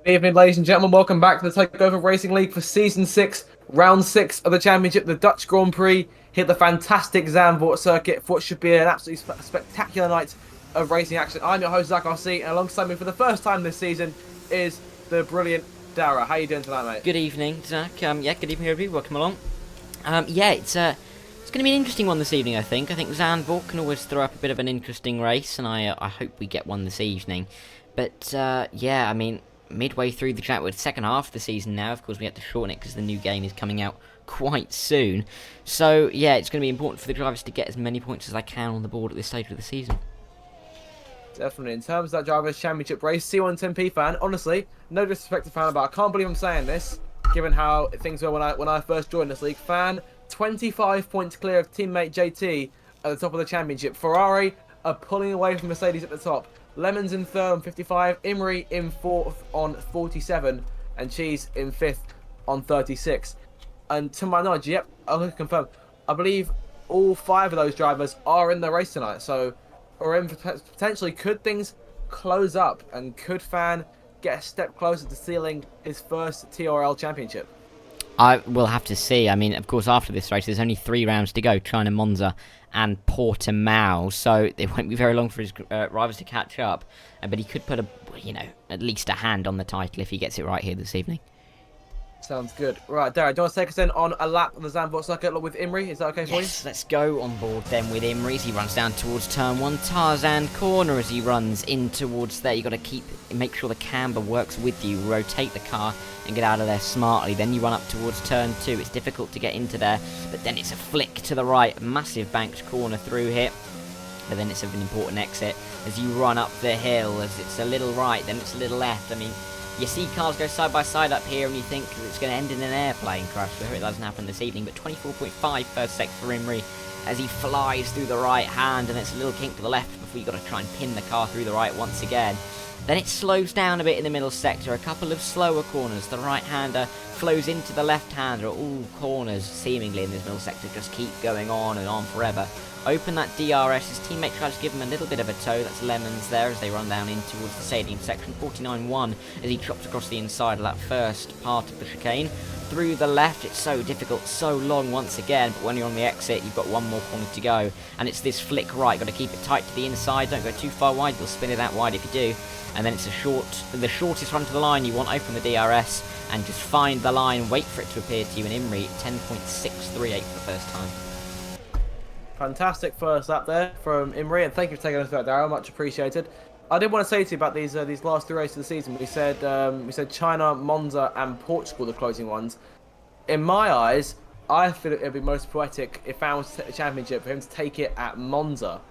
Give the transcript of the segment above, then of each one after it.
Good evening, ladies and gentlemen. Welcome back to the Takeover Racing League for Season 6, Round 6 of the Championship. The Dutch Grand Prix hit the fantastic Zandvoort circuit for what should be an absolutely spectacular night of racing action. I'm your host, Zach RC, and alongside me for the first time this season is the brilliant Dara. How you doing tonight, mate? Good evening, Zach. Yeah, good evening, everybody. Welcome along. It's going to be an interesting one this evening, I think. I think Zandvoort can always throw up a bit of an interesting race, and I hope we get one this evening. But, yeah, I mean, midway through the second half of the season now. Of course, we have to shorten it because the new game is coming out quite soon. So, yeah, it's going to be important for the drivers to get as many points as they can on the board at this stage of the season. Definitely. In terms of that Drivers' Championship race, C110P fan, honestly, no disrespect to fan, but I can't believe I'm saying this, given how things were when I first joined this league. Fan, 25 points clear of teammate JT at the top of the championship. Ferrari are pulling away from Mercedes at the top. Lemons in third on 55, Imri in fourth on 47, and Cheese in fifth on 36. And to my knowledge, yep, I'm going to confirm, I believe all 5 of those drivers are in the race tonight. So, or in potentially, could things close up and could Fan get a step closer to sealing his first TORL championship? I will have to see. I mean, of course, after this race, there's only 3 rounds to go, China, Monza, and Portimao, so it won't be very long for his rivals to catch up. But he could put at least a hand on the title if he gets it right here this evening. Sounds good. Right, Darren, do you want to take us in on a lap of the Zandvoort circuit with Imri? Is that okay for you? Yes, let's go on board then with Imri as he runs down towards turn 1. Tarzan corner as he runs in towards there. You've got to make sure the camber works with you. Rotate the car and get out of there smartly. Then you run up towards turn 2. It's difficult to get into there, but then it's a flick to the right. Massive banked corner through here. But then it's an important exit as you run up the hill, as it's a little right, then it's a little left. I mean, you see cars go side by side up here and you think it's going to end in an airplane crash. I hope it doesn't happen this evening, but 24.5 first sec for Imri as he flies through the right hand, and it's a little kink to the left before you've got to try and pin the car through the right once again. Then it slows down a bit in the middle sector, a couple of slower corners. The right-hander flows into the left-hander. All corners, seemingly, in this middle sector just keep going on and on forever. Open that DRS. His teammate tries to give him a little bit of a tow. That's Lemons there as they run down in towards the stadium section. 49.1 as he chops across the inside of that first part of the chicane. Through the left, it's so difficult, so long once again, but when you're on the exit, you've got one more corner to go, and it's this flick right. Got to keep it tight to the inside, don't go too far wide, you'll spin it out wide if you do, and then it's the shortest run to the line. You want open the DRS, and just find the line, wait for it to appear to you, and Imri, 10.638 for the first time. Fantastic first lap there from Imri, and thank you for taking us through that, Darryl. Much appreciated. I did want to say to you about these last 3 races of the season. We said China, Monza, and Portugal the closing ones. In my eyes, I feel it would be most poetic if Fan was to take the championship for him to take it at Monza.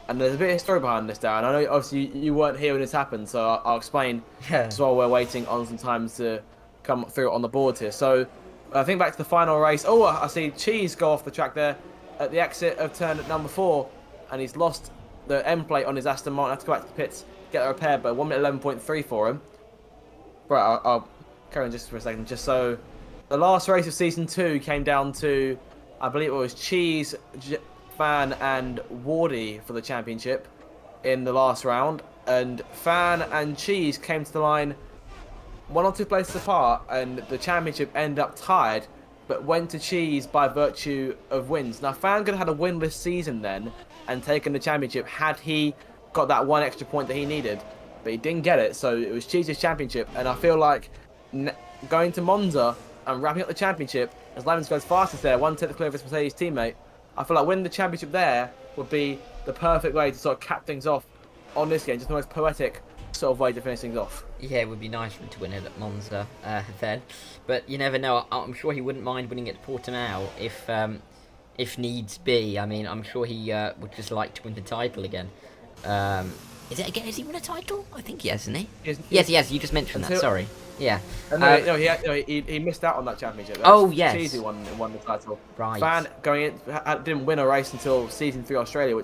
And there's a bit of story behind this, Darren. I know obviously you weren't here when this happened, so I'll explain as well. We're waiting on some times to come through on the board here. So I think back to the final race. Oh, I see Cheese go off the track there at the exit of turn number 4, and he's lost the end plate on his Aston Martin. I have to go back to the pits, get that repaired, but 1 minute 11.3 for him. Right, I'll carry on just for a second. Just so, the last race of season 2 came down to, I believe it was Cheese, Fan, and Wardy for the championship in the last round, and Fan and Cheese came to the line 1 or 2 places apart, and the championship ended up tied, but went to Cheese by virtue of wins. Now, Fan could have had a winless season then and taken the championship had he got that 1 extra point that he needed, but he didn't get it, so it was Cheese's championship. And I feel like going to Monza and wrapping up the championship, as Lemons goes fastest there, 1/10 clear of his Mercedes teammate, I feel like winning the championship there would be the perfect way to sort of cap things off on this game, just the most poetic sort of way to finish things off. Yeah, it would be nice for him to win it at Monza then, but you never know. I'm sure he wouldn't mind winning it at Portimao if needs be. I mean, I'm sure he would just like to win the title again. Is it again? Has he won a title? I think he has, hasn't he? Yes, he has. You just mentioned that. Sorry. Yeah. No, he missed out on that championship. Oh, yes. Cheesy won the title. Right. Fan going in didn't win a race until season 3 Australia,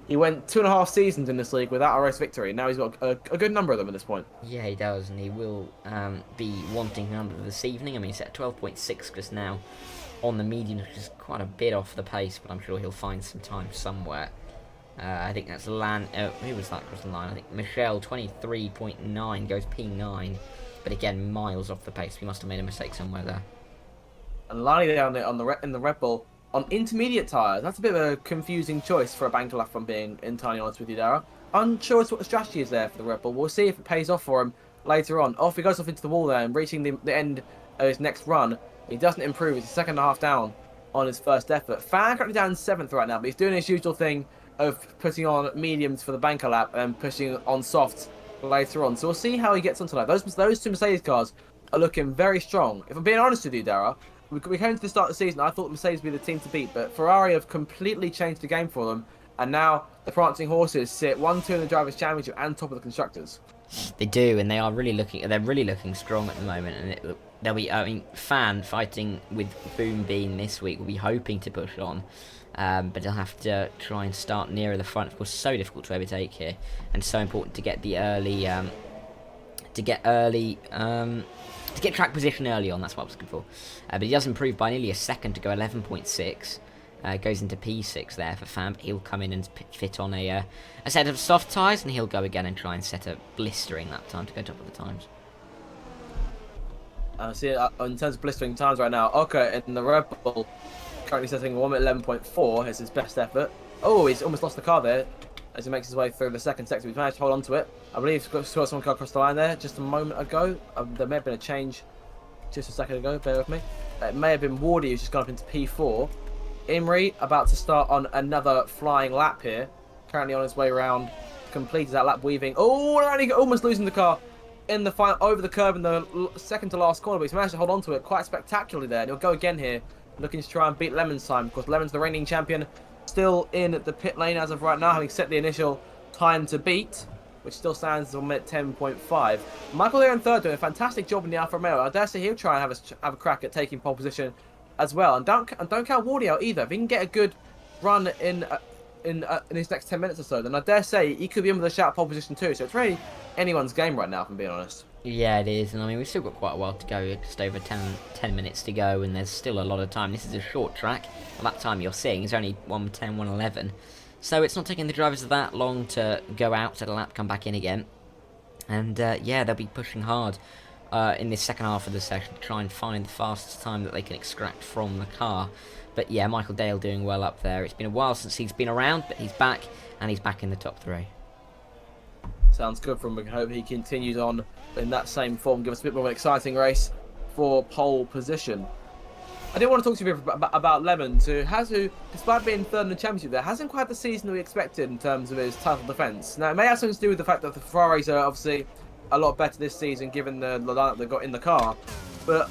he went 2.5 seasons in this league without a race victory. Now he's got a good number of them at this point. Yeah, he does, and he will be wanting another this evening. I mean, he's at 12.6 just now on the median, which is quite a bit off the pace, but I'm sure he'll find some time somewhere. I think that's who was that across the line? I think Michelle, 23.9, goes P9. but again, miles off the pace. We must have made a mistake somewhere there. And Lani there in the Red Bull on intermediate tyres. That's a bit of a confusing choice for a banker lap, if I'm being entirely honest with you, Dara. Unsure as to what the strategy is there for the Red Bull. We'll see if it pays off for him later on. Off he goes off into the wall there and reaching the end of his next run. He doesn't improve. He's second and a half down on his first effort. Fan currently down 7th right now, but he's doing his usual thing of putting on mediums for the banker lap and pushing on softs later on. So we'll see how he gets onto that. Those two Mercedes cars are looking very strong. If I'm being honest with you, Dara, we came to the start of the season, I thought Mercedes would be the team to beat, but Ferrari have completely changed the game for them, and now the Prancing Horses sit 1-2 in the Drivers' Championship and top of the Constructors. They do, and they are really looking. They're really looking strong at the moment, and they'll be. I mean, Fan fighting with Boom Bean this week will be hoping to push on, but they'll have to try and start nearer the front. Of course, so difficult to overtake here, and so important to get the early, to get track position early on. That's what I was looking for. But he does improve by nearly a second to go 11.6. Goes into P6 there for Fan. He'll come in and fit on a set of soft tyres, and he'll go again and try and set a blistering lap time to go top of the times. See, in terms of blistering times right now, Oka in the Red Bull currently setting 1:11.4 is his best effort. Oh, he's almost lost the car there as he makes his way through the second sector. He's managed to hold on to it. I believe he saw someone go across the line there just a moment ago. There may have been a change just a second ago, bear with me. It may have been Wardy who's just gone up into P4. Imri about to start on another flying lap here. Currently on his way around, completed that lap weaving. Oh, almost losing the car in the final, over the curb in the second to last corner, but he's managed to hold on to it quite spectacularly there. And he'll go again here, looking to try and beat Lemon's time. Of course, Lemon's the reigning champion, still in the pit lane as of right now, having set the initial time to beat, which still stands on 10.5. Michael there in third doing a fantastic job in the Alfa Romeo. I dare say he'll try and have a crack at taking pole position as well. And don't count Wardy out either. If he can get a good run in his next 10 minutes or so, then I dare say he could be in with a shout pole position too. So it's really anyone's game right now, if I'm being honest. Yeah, it is, and I mean, we've still got quite a while to go, just over 10 minutes to go, and there's still a lot of time. This is a short track, and that time you're seeing is only 1:10, 1:11, so it's not taking the drivers that long to go out, set a lap, come back in again, and yeah, they'll be pushing hard in this second half of the session to try and find the fastest time that they can extract from the car. But yeah, Michael Dale doing well up there. It's been a while since he's been around, but he's back, and he's back in the top 3. Sounds good from him. I hope he continues on in that same form. Give us a bit more of an exciting race for pole position. I did want to talk to you about Lemon, who, despite being third in the championship there, hasn't quite had the season that we expected in terms of his title defence. Now, it may have something to do with the fact that the Ferraris are obviously a lot better this season, given the lineup they've got in the car. But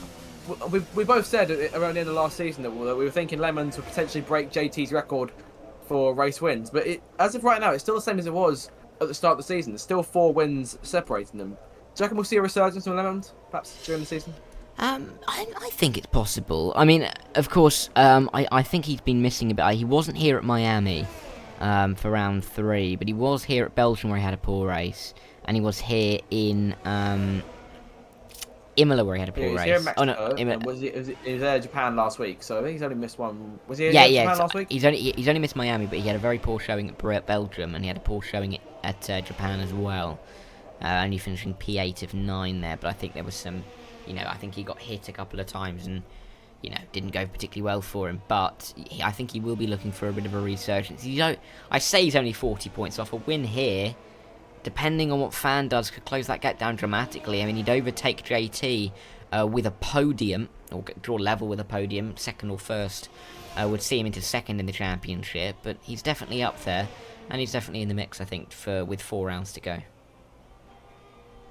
we both said around the end of last season that we were thinking Lemons would potentially break JT's record for race wins. But as of right now, it's still the same as it was at the start of the season. There's still 4 wins separating them. Do you reckon we'll see a resurgence from Lemons, perhaps, during the season? I think it's possible. I mean, of course, I think he's been missing a bit. He wasn't here at Miami for round 3, but he was here at Belgium where he had a poor race. And he was here in Imola where he had a poor race. Here in Mexico, oh no, Imola. Was he was there in Japan last week? So I think he's only missed one. Was he Japan last week? He's only missed Miami, but he had a very poor showing at Belgium, and he had a poor showing at Japan as well. Only finishing P8 of 9 there, but I think there was some, I think he got hit a couple of times and, didn't go particularly well for him. But I think he will be looking for a bit of a resurgence. I say he's only 40 points off. A win here, depending on what Fan does, could close that gap down dramatically. I mean, he'd overtake JT with a podium, or draw level with a podium, second or first. Would see him into second in the championship, but he's definitely up there, and he's definitely in the mix, I think, with 4 rounds to go.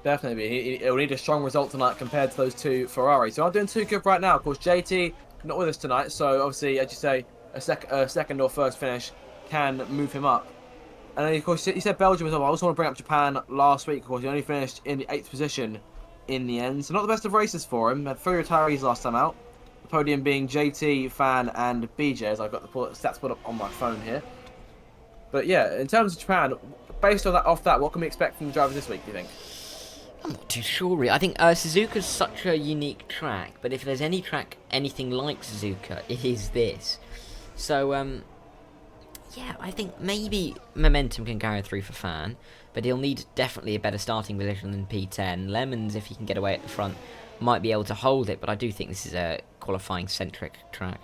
Definitely. He'll need a strong result tonight compared to those 2 Ferraris. So I'm doing too good right now. Of course, JT not with us tonight, so obviously, as you say, a second or first finish can move him up. And then, of course, he said Belgium as well. I also want to bring up Japan last week. Of course, he only finished in the 8th position in the end. So not the best of races for him. Had 3 retirees last time out. The podium being JT, Fan, and BJ, as I've got the stats put up on my phone here. But yeah, in terms of Japan, based on off that, what can we expect from the drivers this week, do you think? I'm not too sure, really. I think Suzuka's such a unique track, but if there's any track anything like Suzuka, it is this. So, Yeah, I think maybe momentum can carry through for Fan, but he'll need definitely a better starting position than P10. Lemons, if he can get away at the front, might be able to hold it, but I do think this is a qualifying-centric track.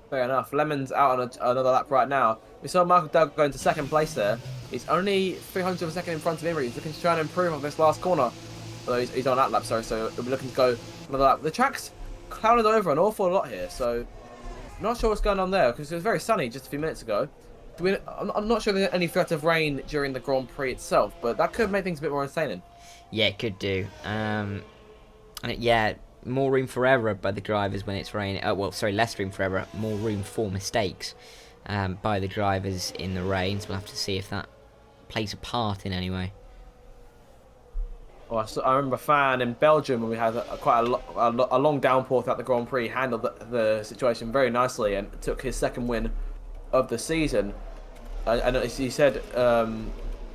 Fair enough. Lemon's out on another lap right now. We saw Michael Dell go into second place there. He's only 300 of a second in front of Imri. He's looking to try and improve on this last corner. Although he's on that lap, sorry, so he'll be looking to go another lap. The track's clouded over an awful lot here, so I'm not sure what's going on there, because it was very sunny just a few minutes ago. I'm not sure there's any threat of rain during the Grand Prix itself, but that could make things a bit more entertaining. Yeah, it could do. Yeah, more room for error by the drivers when it's raining. Less room for error, more room for mistakes by the drivers in the rain. So we'll have to see if that plays a part in any way. Oh, I remember a fan in Belgium when we had quite a long downpour throughout the Grand Prix, handled the situation very nicely and took his second win of the season. And as he said,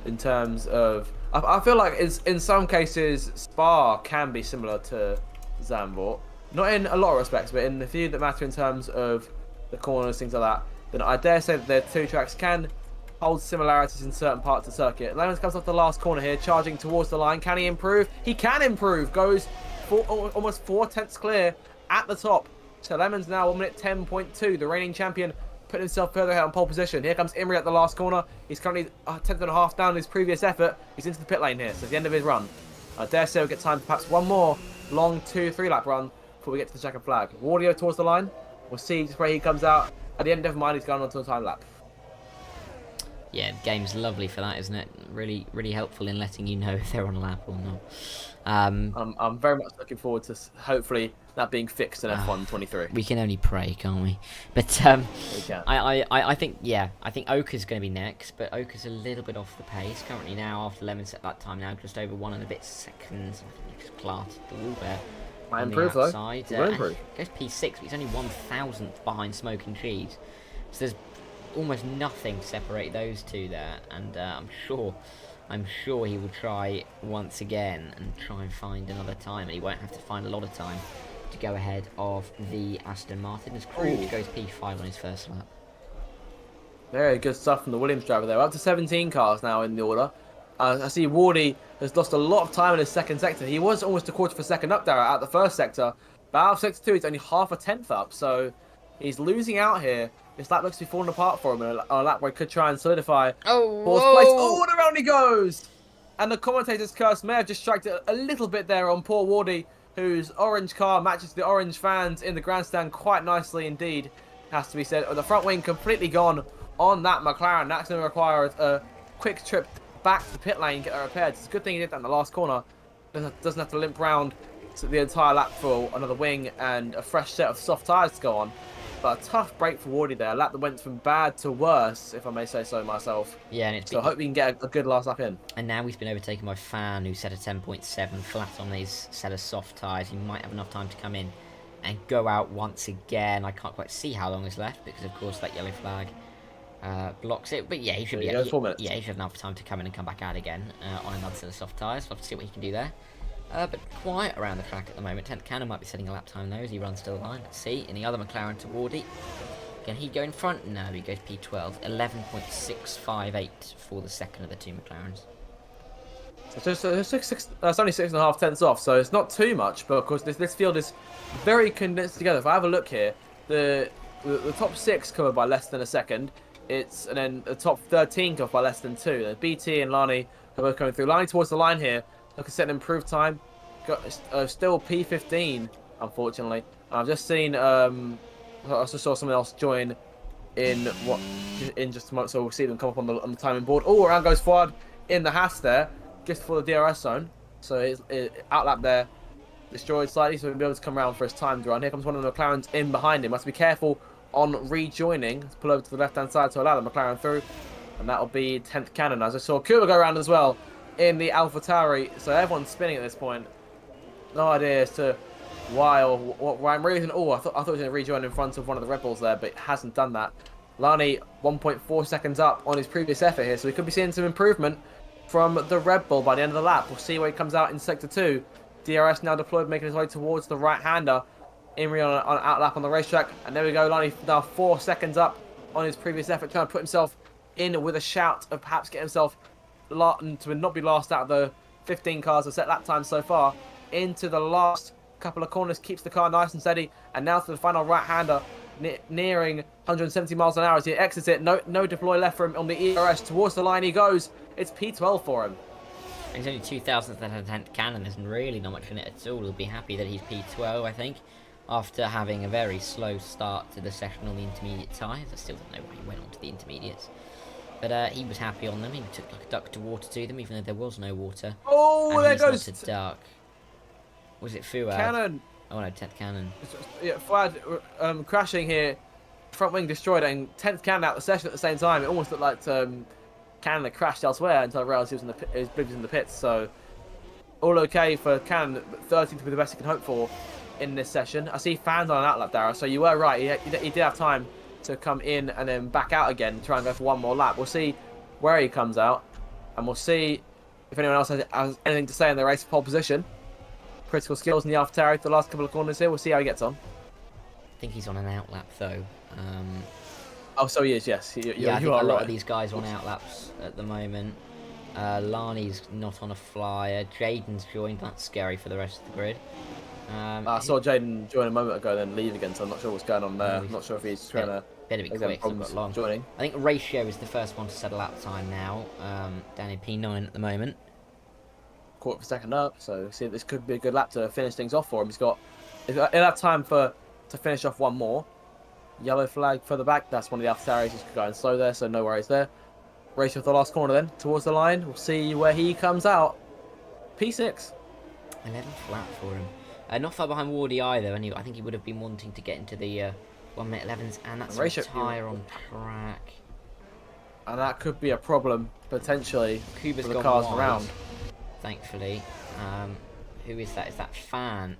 in terms of, I feel like in some cases Spa can be similar to Zandvoort, not in a lot of respects, but in the few that matter in terms of the corners, things like that. Then I dare say that their two tracks can hold similarities in certain parts of the circuit. Lemons comes off the last corner here, charging towards the line. Can he improve? He can improve. Goes almost 4/10 clear at the top. So Lemons now 1 minute 10.2. The reigning champion putting himself further ahead on pole position. Here comes Imri at the last corner. He's currently a tenth and a half down his previous effort. He's into the pit lane here, so it's the end of his run. I dare say we'll get time for perhaps one more long 2-3 lap run before we get to the checkered flag. Wardio towards the line. We'll see just where he comes out. At the end, never mind, he's going on to a time lap. Yeah, the game's lovely for that, isn't it? Really, really helpful in letting you know if they're on a lap or not. I'm very much looking forward to hopefully that being fixed in F1 23. We can only pray, can't we? But We can. I think Oka's going to be next, but Oka's a little bit off the pace currently now after Lemon set that time now, just over 1 and a bit seconds. I think he just planted the wall there. Might improve though. Will improve. Goes P6, but he's only 1,000th behind Smoking Cheese. So there's almost nothing to separate those two there, and I'm sure he will try once again and try and find another time, and he won't have to find a lot of time to go ahead of the Aston Martin as Krug goes P5 on his first lap. Very good stuff from the Williams driver there. We're up to 17 cars now in the order. I see Wardy has lost a lot of time in his second sector. He was almost a quarter of a second up there at the first sector, but out of sector 2 he's only half a tenth up, so he's losing out here. This lap looks to be falling apart for him on a lap where he could try and solidify fourth place. Oh, and around he goes! And the commentator's curse may have just struck a little bit there on poor Wardy, whose orange car matches the orange fans in the grandstand quite nicely indeed, has to be said. The front wing completely gone on that McLaren. That's going to require a quick trip back to the pit lane, get that repaired. It's a good thing he did that in the last corner. Doesn't have to limp round to the entire lap for another wing and a fresh set of soft tyres to go on. But a tough break for Wardy there. A lap that went from bad to worse, if I may say so myself. Yeah, and so I hope we can get a good last lap in. And now he's been overtaken by Fan, who set a 10.7 flat on these set of soft tyres. He might have enough time to come in and go out once again. I can't quite see how long is left because, of course, that yellow flag blocks it. But yeah, he should be. 4 minutes. Yeah, he should have enough time to come in and come back out again on another set of soft tyres. We'll have to see what he can do there. But quiet around the track at the moment. 10th Cannon might be setting a lap time though as he runs to the line. Let's see. In the other McLaren to Wardy. Can he go in front? No, he goes P12. 11.658 for the second of the two McLarens. So it's only 6.5 tenths off, so it's not too much. But of course, this field is very condensed together. If I have a look here, the top 6 covered by less than a second. And then the top 13 covered by less than 2. And BT and Lani are both coming through. Lani towards the line here. Look at setting an improved time. Got still P15, unfortunately. I've just seen. I also saw someone else join in just a moment, so we'll see them come up on the timing board. Oh, around goes forward in the Haas there, just for the DRS zone. So it's outlap there, destroyed slightly, so we'll be able to come around for his timed run. Here comes one of the McLarens in behind him. Must be careful on rejoining. Let's pull over to the left-hand side to allow the McLaren through, and that'll be 10th Cannon. As I saw Kuma go around as well in the AlphaTauri, so everyone's spinning at this point. No idea as to why or why. I'm really thinking, I thought he was going to rejoin in front of one of the Red Bulls there, but hasn't done that. Lani 1.4 seconds up on his previous effort here, so we could be seeing some improvement from the Red Bull by the end of the lap. We'll see where he comes out in Sector 2. DRS now deployed, making his way towards the right-hander. Imri on outlap on the racetrack, and there we go. Lani now 4 seconds up on his previous effort, trying to put himself in with a shout of perhaps get himself to not be last out of the 15 cars of set lap time so far. Into the last couple of corners, keeps the car nice and steady, and now to the final right-hander, nearing 170 miles an hour as he exits it. No deploy left for him on the ERS. Towards the line he goes. It's P12 for him. He's only 2,000th and 10th cannon, isn't really not much in it at all. He'll be happy that he's P12, I think, after having a very slow start to the session on the intermediate tyres. I still don't know why he went on to the intermediates. But he was happy on them. He took like a duck to water to them, even though there was no water. Oh, and there he's goes... not a duck. Was it Fuad? Cannon. Oh no, 10th cannon. Yeah, Fuad crashing here. Front wing destroyed and 10th cannon out the session at the same time. It almost looked like Cannon had crashed elsewhere until I realised he was in the pits. So all okay for Cannon, but 13th to be the best he can hope for in this session. I see fans on an outlap, Dara. So you were right. He did have time to come in and then back out again, try and go for one more lap. We'll see where he comes out, and we'll see if anyone else has anything to say in the race for pole position. Critical skills in the AlphaTauri for the last couple of corners here. We'll see how he gets on. I think he's on an outlap though. Oh, so he is, yes. Yeah, I think are a lot right. of these guys are on outlaps at the moment. Lani's not on a flyer. Jaden's joined. That's scary for the rest of the grid. I saw Jaden join a moment ago, then leave again. So I'm not sure what's going on there. I'm not sure if he's trying to. Better be quick. So I've got long. Joining. I think Ratio is the first one to settle lap time now. Down in P9 at the moment. Caught for second up, so see this could be a good lap to finish things off for him. He'll have time to finish off one more. Yellow flag further back. That's one of the AlphaTauris. He's going slow there, so no worries there. Race with the last corner then towards the line. We'll see where he comes out. P6. 11th lap for him. Not far behind Wardy either. And I think he would have been wanting to get into the 1 minute 11s, and that's a tyre on track. And that could be a problem potentially Kuba's for the gone cars wide, around. Thankfully. Who is that? Is that Fan?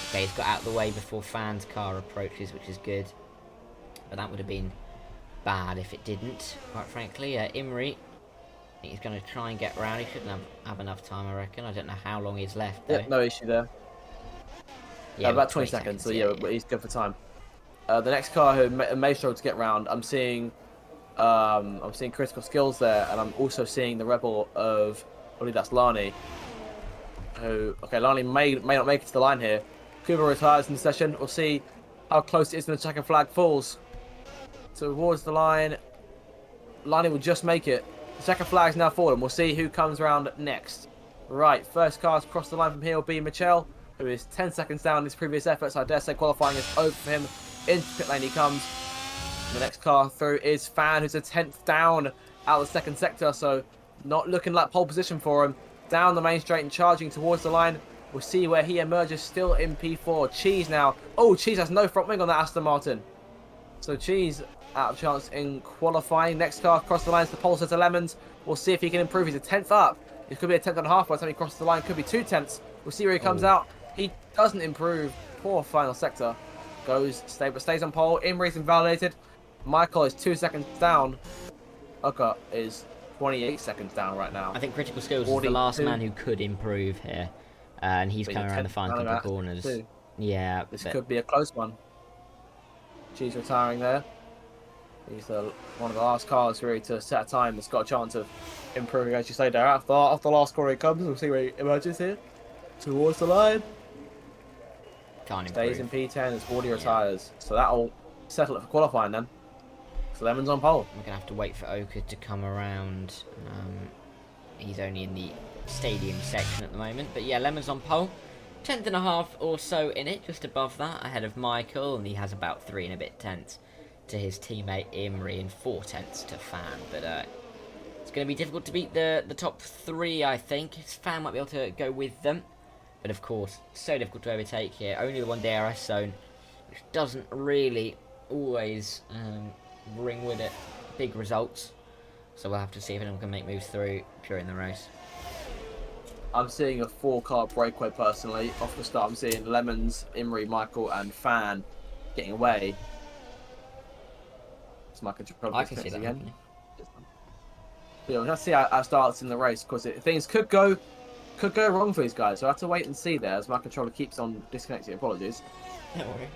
Okay, he's got out of the way before Fan's car approaches, which is good. But that would have been bad if it didn't, quite frankly. Imri, I think he's going to try and get around. He shouldn't have enough time, I reckon. I don't know how long he's left, though. Yep, no issue there. Yeah, about 20 seconds, so yeah, but he's good for time. The next car who may struggle to get round, I'm seeing critical skills there, and I'm also seeing the rebel of, I believe that's Lani. Lani may not make it to the line here. Kuba retires in the session. We'll see how close it is when the checkered flag falls. Towards the line, Lani will just make it. The checkered flag's now fallen. We'll see who comes around next. Right, first cars across the line from here will be Michel, who is 10 seconds down in his previous efforts. I dare say qualifying is over for him. Into pit lane he comes. The next car through is Fan, who's a 10th down out of the second sector, so not looking like pole position for him. Down the main straight and charging towards the line. We'll see where he emerges, still in P4. Cheese now. Oh, Cheese has no front wing on that Aston Martin. So Cheese out of chance in qualifying. Next car across the line is the pole setter Lemons. We'll see if he can improve. He's a 10th up. It could be a 10th and a half by the time he crosses the line. Could be 2 tenths. We'll see where he comes out. He doesn't improve. Poor final sector. Stays on pole. Imri's invalidated. Michael is 2 seconds down. Uka is 28 seconds down right now. I think Critical Skills is the last man who could improve here. And he's coming around the final couple of corners. Yeah. This could be a close one. Cheese retiring there. He's one of the last cars really to set a time that's got a chance of improving, as you say, there. After the last corner he comes, we'll see where he emerges here. Towards the line. Can't improve. Stays in P10 as Wardy retires. So that'll settle it for qualifying then. So Lemon's on pole. We're going to have to wait for Oka to come around. He's only in the stadium section at the moment. But yeah, Lemon's on pole. 10th and a half or so in it, just above that, ahead of Michael. And he has about 3 and a bit tenths to his teammate Imri and 4 tenths to Fan. But it's going to be difficult to beat the top 3, I think. Fan might be able to go with them. But of course, so difficult to overtake here. Only the one DRS zone, which doesn't really always bring with it big results. So we'll have to see if anyone can make moves through during the race. I'm seeing a 4-car breakaway personally. Off the start, I'm seeing Lemons, Imri, Michael, and Fan getting away. So Michael probably I can see that again. Yeah, let's see how it starts in the race, because things could go wrong for these guys. So I have to wait and see there as my controller keeps on disconnecting. Apologies. Don't worry.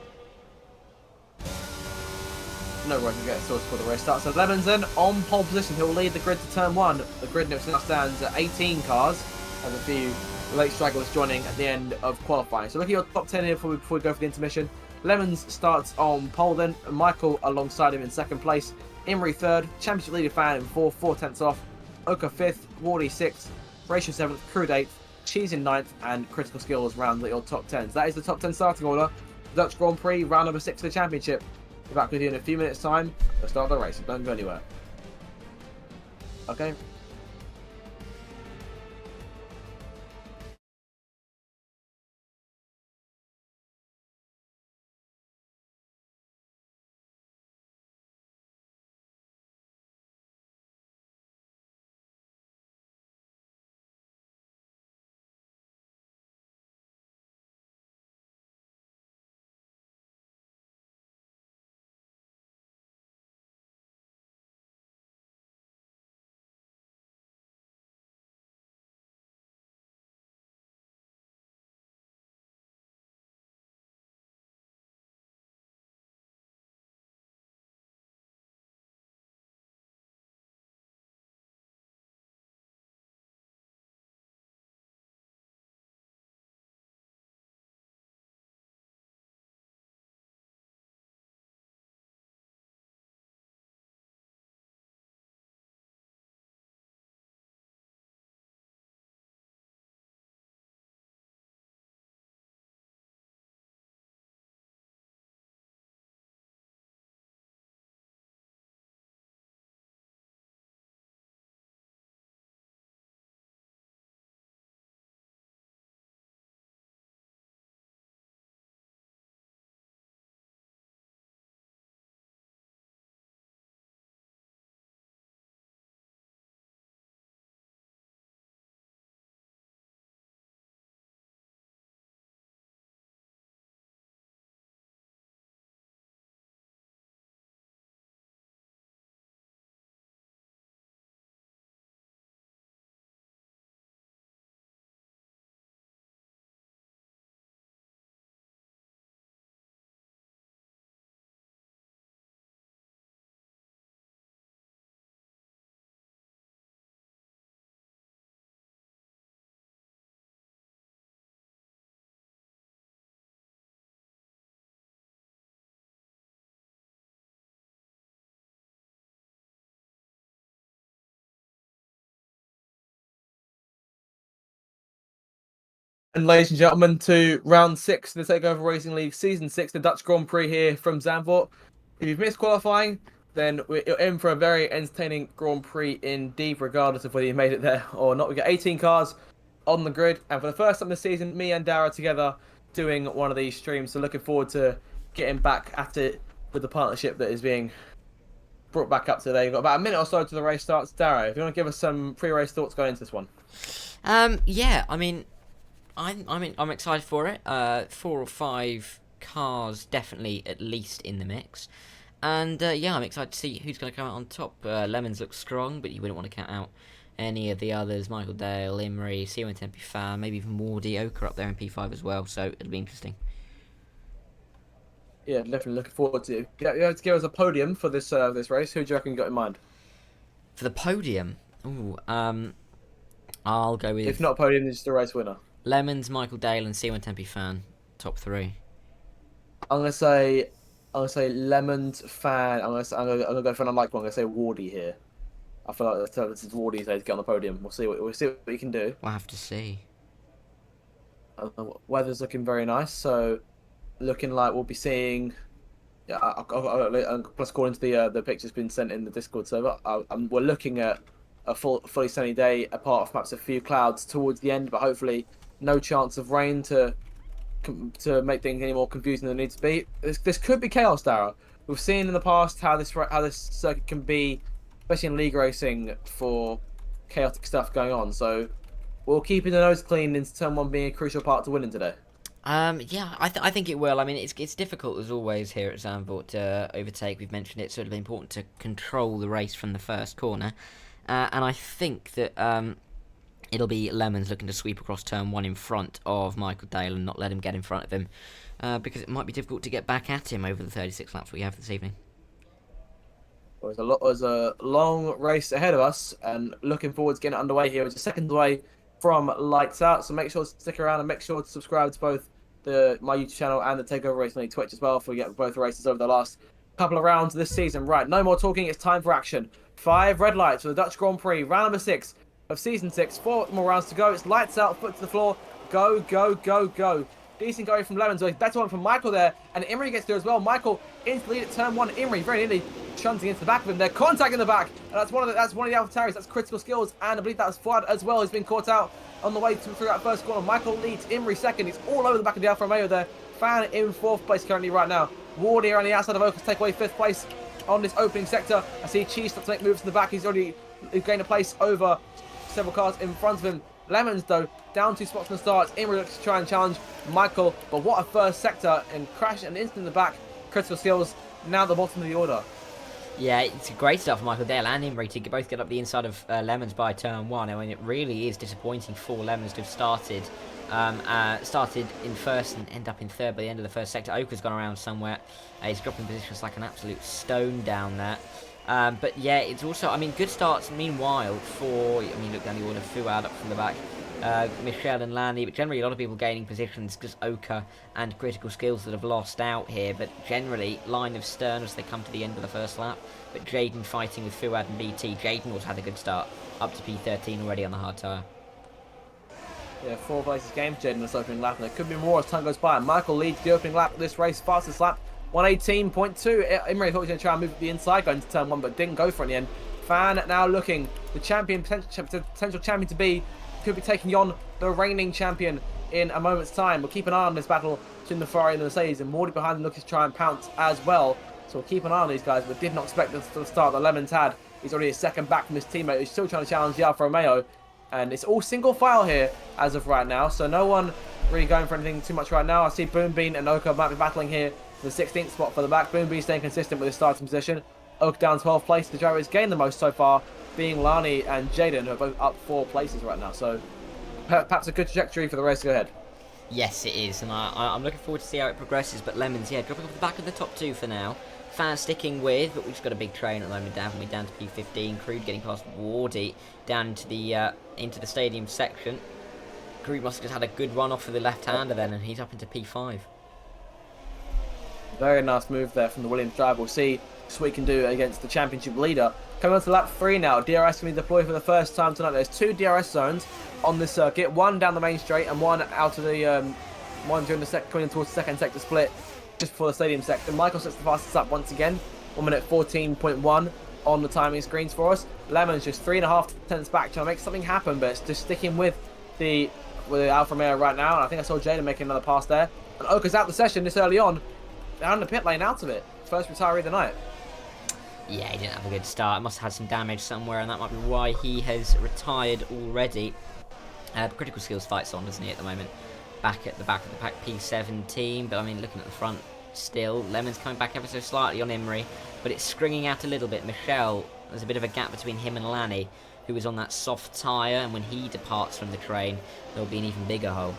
No one can get sorted before the race starts. So Lemons then on pole position. He'll lead the grid to turn 1. The grid now stands at 18 cars. There's a few late stragglers joining at the end of qualifying. So look at your top 10 here before we go for the intermission. Lemons starts on pole then. Michael alongside him in second place. Imri third. Championship leader Fan in fourth, 4/10 off. Oka fifth. Wardy sixth. Ratio seventh. Crude eighth. Cheese in ninth. And Critical Skills round your top 10. So that is the top 10 starting order. Dutch Grand Prix, round number 6 of the championship. Be back with you in a few minutes' time. Let's start the race. Don't go anywhere. Okay. And ladies and gentlemen, to round 6 of the Takeover Racing League Season 6, the Dutch Grand Prix here from Zandvoort. If you've missed qualifying, then we're in for a very entertaining Grand Prix indeed, regardless of whether you made it there or not. We've got 18 cars on the grid, and for the first time this season, me and Dara together doing one of these streams. So looking forward to getting back at it with the partnership that is being brought back up today. We've got about a minute or so to the race starts. Dara, if you want to give us some pre-race thoughts going into this one. Yeah, I mean, I'm excited for it. 4 or 5 cars definitely at least in the mix. And yeah, I'm excited to see who's going to come out on top. Lemons looks strong, but you wouldn't want to count out any of the others. Michael Dale, Imri, Siwan Tempe Fan, maybe even Wardy Oka up there in P5 as well. So it'll be interesting. Yeah, definitely looking forward to it. Yeah, you have to give us a podium for this this race. Who do you reckon you got in mind? For the podium, I'll go with... If not podium, then just the race winner. Lemons, Michael Dale, and Siwan Tempe Fan, top 3. I'm gonna say Lemons Fan. I'm gonna go for an unlikely one. I'm gonna say Wardy here. I feel like this is Wardy's day to get on the podium. We'll see what we can do. We'll have to see. Weather's looking very nice, so looking like we'll be seeing. Yeah, plus according to the pictures been sent in the Discord server, we're looking at a fully sunny day, apart from perhaps a few clouds towards the end, but hopefully no chance of rain to make things any more confusing than it needs to be. This could be chaos, Dara. We've seen in the past how this circuit can be, especially in league racing, for chaotic stuff going on. So we'll keep the nose clean into turn 1 being a crucial part to winning today. Yeah, I think it will. I mean, it's difficult as always here at Zandvoort to overtake. We've mentioned it's sort of important to control the race from the first corner, and I think that it'll be Lemons looking to sweep across turn 1 in front of Michael Dale and not let him get in front of him, because it might be difficult to get back at him over the 36 laps we have this evening. There's a long race ahead of us, and looking forward to getting it underway here. It's a second away from lights out, so make sure to stick around and make sure to subscribe to both my YouTube channel and the Takeover Race on Twitch as well if we get both races over the last couple of rounds this season. Right, no more talking. It's time for action. 5 red lights for the Dutch Grand Prix, round number 6 of season 6. 4 more rounds to go. It's lights out, foot to the floor. Go, go, go, go. Decent going from Lemons. Better one from Michael there. And Imri gets there as well. Michael into the lead at turn 1. Imri very nearly shunting into the back of him. They're contacting the back. And that's one of the AlphaTauri's. That's critical skills. And I believe that was Fuad as well. He's been caught out on the way through that first corner. Michael leads. Imri second. He's all over the back of the Alfa Romeo there. Fan in 4th place currently right now. Ward here on the outside of Oakus take away 5th place on this opening sector. I see Cheese start to make moves in the back. He's already gained a place over several cars in front of him. Lemons, though, down 2 spots from the start. Imri looks to try and challenge Michael, but what a first sector, and crash and instant in the back. Critical skills, now the bottom of the order. Yeah, it's a great start for Michael Dale and Imri to both get up the inside of Lemons by turn 1. I mean, it really is disappointing for Lemons to have started in first and end up in third by the end of the first sector. Oka's gone around somewhere. He's dropping positions like an absolute stone down there. But yeah, it's also, I mean, good starts meanwhile for, I mean, look down the order, Fuad up from the back, Michelle and Lanny, but generally a lot of people gaining positions, just Oka and critical skills that have lost out here, but generally line of stern as they come to the end of the first lap. But Jaden fighting with Fuad and BT. Jaden also had a good start, up to P13 already on the hard tyre. Yeah, 4 places game for Jaden this opening lap, and there could be more as time goes by. Michael leads the opening lap of this race, fastest lap, 118.2. Imri thought he was going to try and move to the inside going to turn 1, but didn't go for it in the end. Fan now looking, the champion, potential champion to be, could be taking on the reigning champion in a moment's time. We'll keep an eye on this battle between the Ferrari and the Mercedes, and Morty behind them looking to try and pounce as well. So we'll keep an eye on these guys, but did not expect the start that Lemons had. He's already a second back from his teammate, who's still trying to challenge the Alfa Romeo. And it's all single file here as of right now, so no one really going for anything too much right now. I see Boom Bean and Oka might be battling here for the 16th spot for the back. Boom Bean staying consistent with his starting position. Oka down 12th place. The driver has gained the most so far, being Lani and Jaden, who are both up 4 places right now. So perhaps a good trajectory for the race to go ahead. Yes, it is, and I'm looking forward to see how it progresses. But Lemons, yeah, dropping off the back of the top 2 for now. Fan sticking with, but we've just got a big train at the moment, haven't we? Down to P15. Crude getting past Wardy down into the stadium section. Crude must have just had a good run off for the left-hander then, and he's up into P5. Very nice move there from the Williams driver. We'll see what he can do against the championship leader. Coming on to lap 3 now. DRS can be deployed for the first time tonight. There's 2 DRS zones on this circuit. One down the main straight and one out of the one during the coming towards the second sector split, just before the stadium sector. Michael sets the fastest up once again. 1 minute 14.1 on the timing screens for us. Lemon's just 3.5 tenths back, trying to make something happen, but it's just sticking with the Alfa Romeo right now. And I think I saw Jaden making another pass there. And Oka's out the session this early on, down the pit lane, out of it. First retiree of the night. Yeah, he didn't have a good start. Must have had some damage somewhere, and that might be why he has retired already. Critical skills fights on, doesn't he, at the moment? Back at the back of the pack, P17. But I mean, looking at the front still, Lemon's coming back ever so slightly on Imri, but it's stringing out a little bit. Michelle, there's a bit of a gap between him and Lanny, who is on that soft tyre, and when he departs from the train, there'll be an even bigger hole.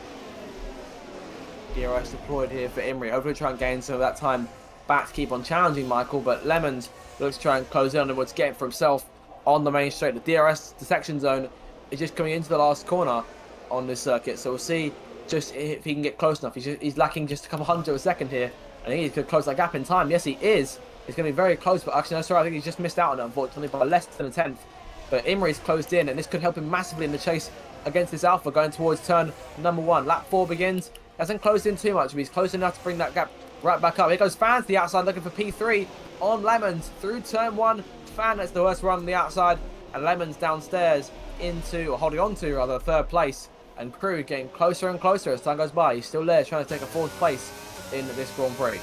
DRS deployed here for Imri. Hopefully try and gain some of that time back to keep on challenging Michael, but Lemons looks to try and close in on him, to get it for himself on the main straight. The DRS detection zone is just coming into the last corner on this circuit, so we'll see just if he can get close enough. He's lacking just a couple hundredths of a second here, and I think he could close that gap in time. Yes, he is. It's going to be very close, but actually, no, sorry, I think he's just missed out on it, unfortunately, by less than a tenth. But Imri's closed in, and this could help him massively in the chase against this Alpha, going towards turn number 1. Lap 4 begins. Hasn't closed in too much, but he's close enough to bring that gap right back up. Here goes Fan to the outside, looking for P3 on Lemons through turn 1. Fan, that's the worst run on the outside, and Lemons downstairs into, or holding on to, rather, 3rd place. And Crew getting closer and closer as time goes by. He's still there, trying to take a 4th place in this Grand Prix.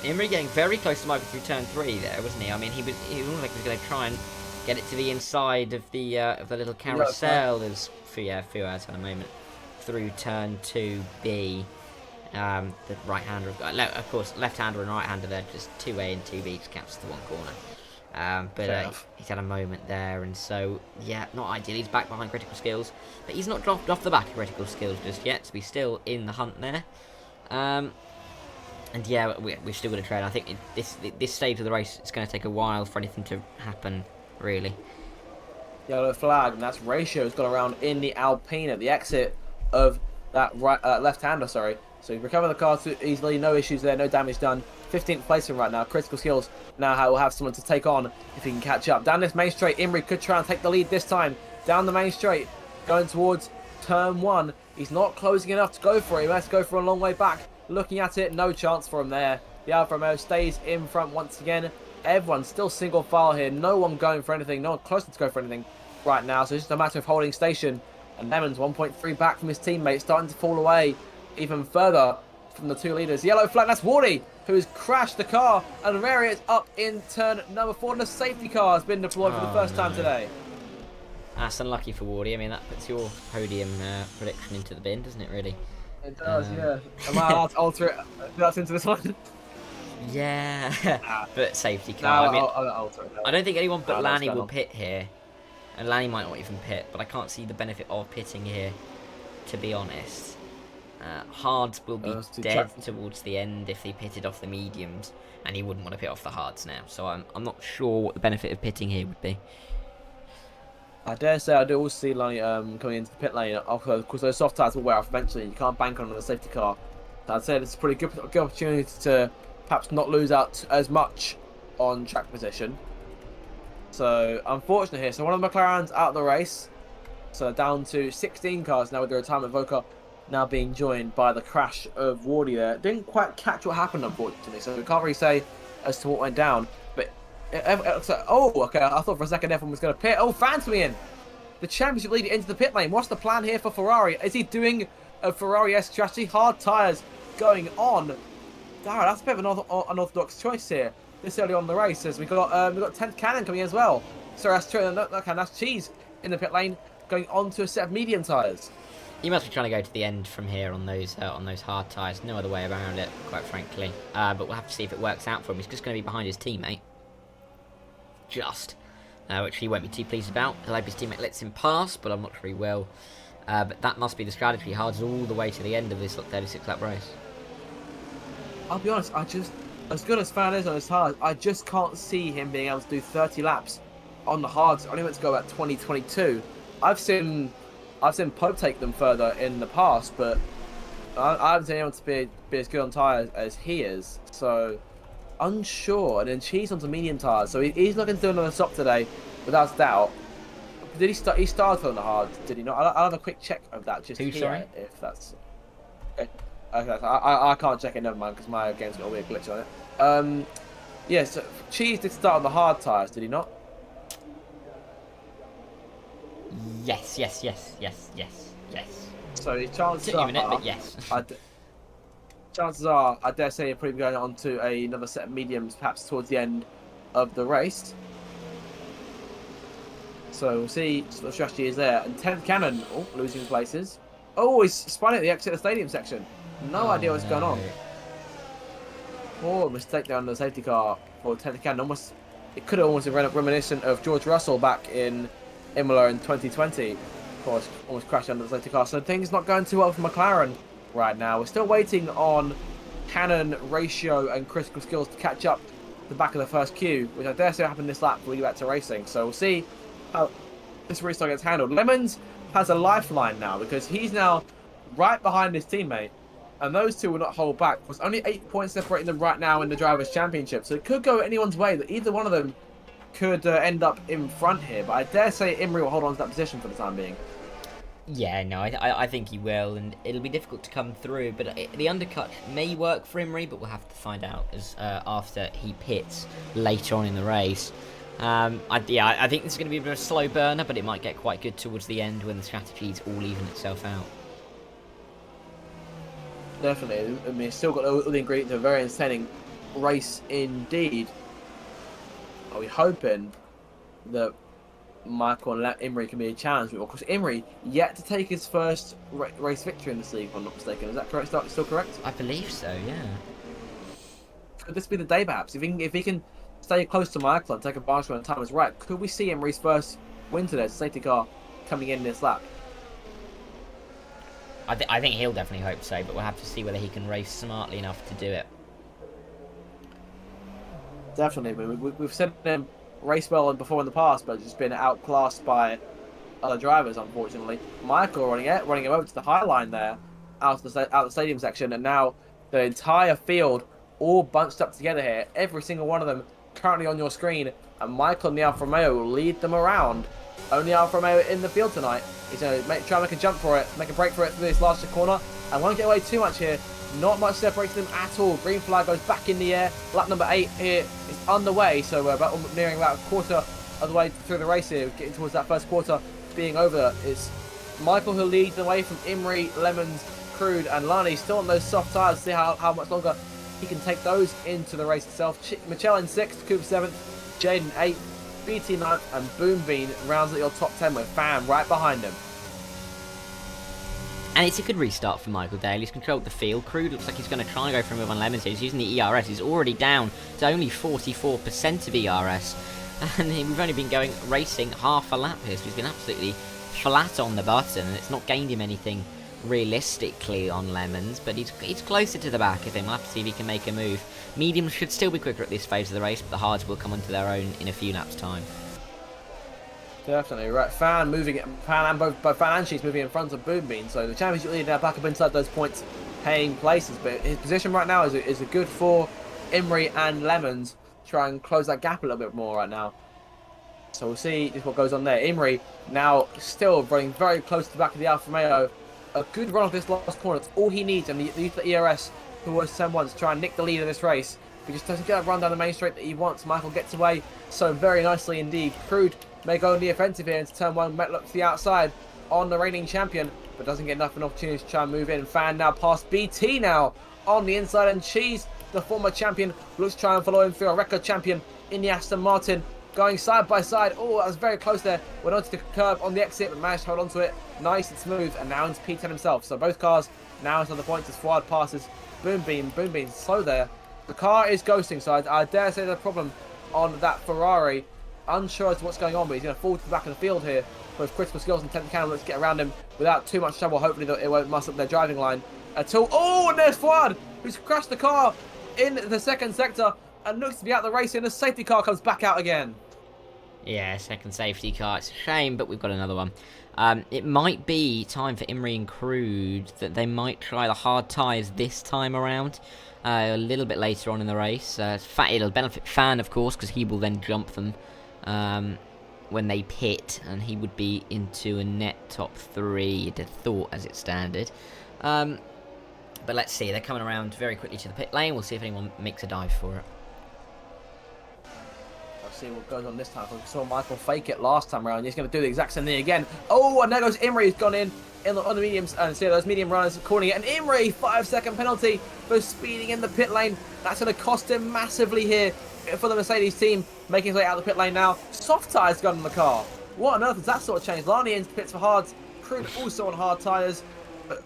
Imri getting very close to Michael through turn 3 there, wasn't he? I mean, he looked like he was going to try and get it to the inside of the little carousel. There's Fuad at a moment through turn 2B. The right-hander, of course, left-hander and right-hander there, just 2A and 2B, just captures the one corner. But he's had a moment there, and so, yeah, not ideal. He's back behind critical skills, but he's not dropped off the back of critical skills just yet, so he's still in the hunt there. And yeah, we're still going to trail. I think this stage of the race, it's going to take a while for anything to happen, really. Yellow flag, and that's Ratio's got around in the Alpine at the exit of that right left-hander, sorry. So he recovered the car too easily, no issues there, no damage done. 15th placement right now, critical skills. Now will have someone to take on if he can catch up. Down this main straight, Imri could try and take the lead this time. Down the main straight, going towards turn 1. He's not closing enough to go for it. He has to go for a long way back. Looking at it, no chance for him there. The Alfa Romeo stays in front once again. Everyone's still single file here. No one going for anything. No one close to go for anything right now. So it's just a matter of holding station. And Lemon's 1.3 back from his teammate, starting to fall away even further from the two leaders. Yellow flag, that's Wardy, who has crashed the car. And Rary is up in turn number 4. And the safety car has been deployed for the first time today. That's unlucky for Wardy. I mean, that puts your podium prediction into the bin, doesn't it, really? It does, yeah. Am I allowed to alter it? That's into this one? Yeah, but safety car. No, I mean, I'll alter it. I don't think anyone but Lanny will on. pit here. And Lanny might not even pit, but I can't see the benefit of pitting here, to be honest. Hards will be dead towards the end if he pitted off the mediums, and he wouldn't want to pit off the hards now. So I'm not sure what the benefit of pitting here would be. I dare say I do also see Lanny coming into the pit lane. Of course, those soft tires will wear off eventually. You can't bank on the safety car. So I'd say it's a pretty good opportunity to perhaps not lose out as much on track position. So unfortunate here. So one of the McLarens out of the race. So down to 16 cars now with the retirement of Voka now being joined by the crash of Wardy there. Didn't quite catch what happened, unfortunately. So we can't really say as to what went down. But oh, okay. I thought for a second everyone was going to pit. Oh, fans coming in. The championship leader into the pit lane. What's the plan here for Ferrari? Is he doing a Ferrari-esque strategy? Hard tyres going on. Darrell, that's a bit of an unorthodox choice here. This early on in the race, as we got 10th Cannon coming in as well. So that's Cheese in the pit lane, going on to a set of medium tyres. He must be trying to go to the end from here on those hard tyres. No other way around it, quite frankly. But we'll have to see if it works out for him. He's just going to be behind his teammate. Which he won't be too pleased about. He'll hope his teammate lets him pass, but I'm not sure he will. But that must be the strategy. Hards all the way to the end of this 36-lap race. I'll be honest, as good as Fan is on his hards, I just can't see him being able to do 30 laps on the hards. I only went to go about 2022. I've seen Pope take them further in the past, but I haven't seen anyone to be as good on tyres as he is. So unsure. And then Cheese onto medium tyres. So he's looking to do another stop today, without doubt. Did he start? He started on the hards, did he not? I'll have a quick check of that just here, if that's okay. Okay, I can't check it, never mind, because my game's got a weird glitch on it. Yeah, so Cheese did start on the hard tyres, did he not? Yes. So his chances are, but yes. chances are, I dare say, you're probably going on to another set of mediums, perhaps towards the end of the race. So we'll see what the strategy is there. And 10th Cannon, losing places. Oh, he's spun at the exit of the stadium section. No idea what's going on. Oh, mistake there on the safety car for 10th Cannon. It could have almost been reminiscent of George Russell back in Imola in 2020. Of course, almost crashed under the safety car. So things not going too well for McLaren right now. We're still waiting on Cannon, Ratio, and Critical Skills to catch up the back of the first queue, which I dare say happened this lap before we get back to racing. So we'll see how this restart gets handled. Lemons has a lifeline now because he's now right behind his teammate. And those two will not hold back. There's only 8 points separating them right now in the Drivers' Championship. So it could go anyone's way that either one of them could end up in front here. But I dare say Imri will hold on to that position for the time being. Yeah, no, I think he will. And it'll be difficult to come through. But the undercut may work for Imri, but we'll have to find out after he pits later on in the race. I think this is going to be a bit of a slow burner, but it might get quite good towards the end when the strategy's all even itself out. Definitely. I mean, it's still got all the ingredients of a very entertaining race indeed. Are we hoping that Michael and Imri can be a challenge? Of course, Imri yet to take his first race victory in this league, if I'm not mistaken. Is that correct? Still correct? I believe so, yeah. Could this be the day, perhaps? If he can stay close to Michael and take advantage when the time is right, could we see Imri's first win today? Safety car coming in this lap. I think he'll definitely hope so, but we'll have to see whether he can race smartly enough to do it. Definitely. We've seen him race well before in the past, but just been outclassed by other drivers, unfortunately. Michael running him over to the high line there, out of the stadium section, and now the entire field all bunched up together here. Every single one of them currently on your screen, and Michael and the Alfa Romeo will lead them around. Only Alfa Romeo in the field tonight. He's going to try and make a jump for it, make a break for it through this last corner, and won't get away too much here. Not much separating them at all. Green flag goes back in the air. Lap number 8 here is underway, so we're nearing about a quarter of the way through the race here, getting towards that first quarter being over. It's Michael who leads the way from Imrie, Lemons, Crude, and Lani. Still on those soft tyres. See how much longer he can take those into the race itself. Michelle in 6th, Coop 7th, Jaden 8th, BT 9th, and Boombean rounds at your top 10 with Fan right behind him. And it's a good restart for Michael Dale. He's controlled the field. Crude looks like he's going to try and go for a move on Lemons here. He's using the ERS. He's already down to only 44% of ERS. And we've only been racing half a lap here, so he's been absolutely flat on the button, and it's not gained him anything realistically on Lemons, but he's closer to the back of him. We'll have to see if he can make a move. Mediums should still be quicker at this phase of the race, but the hards will come onto their own in a few laps' time. Definitely, right. Fan and both Fan and She's moving in front of Boombean, so the championship leader now back up inside those points paying places, but his position right now is a good for Imrie and Lemons. Try and close that gap a little bit more right now. So we'll see what goes on there. Imrie now still running very close to the back of the Alfa Romeo. A good run off this last corner. It's all he needs, and the ERS who was turn 1 to try and nick the lead of this race. If he just doesn't get that run down the main straight that he wants, Michael gets away so very nicely indeed. Crude may go on the offensive here into turn 1. Met look to the outside on the reigning champion, but doesn't get enough of an opportunity to try and move in. Fan now past BT now on the inside, and Cheese, the former champion, looks to try and follow him through a record champion in the Aston Martin. Going side by side. Oh, that was very close there. Went onto the curb on the exit, but managed to hold onto it. Nice and smooth, and now into P10 himself. So both cars now into the points as Fuad passes Boombean. Boombean slow there. The car is ghosting, so I dare say there's a problem on that Ferrari. Unsure as to what's going on, but he's going to fall to the back of the field here. With critical skills and technical, let's get around him without too much trouble. Hopefully it won't mess up their driving line at all. Oh, and there's Fuad, who's crashed the car in the second sector and looks to be out of the race, and the safety car comes back out again. Yeah, second safety car. It's a shame, but we've got another one. It might be time for Imrie and Crude that they might try the hard tyres this time around. A little bit later on in the race. It'll benefit Fan, of course, because he will then jump them when they pit, and he would be into a net top 3, you'd have thought, as it standard. But let's see. They're coming around very quickly to the pit lane. We'll see if anyone makes a dive for it. See what goes on this time. We saw Michael fake it last time around. He's going to do the exact same thing again. Oh, and there goes Imrie. He's gone in on the mediums, and see those medium runners calling it. And Imrie, 5-second penalty for speeding in the pit lane. That's going to cost him massively here for the Mercedes team, making his way out of the pit lane now. Soft tyres gone on the car. What on earth has that sort of changed? Lani into pits for hards. Crude also on hard tyres. But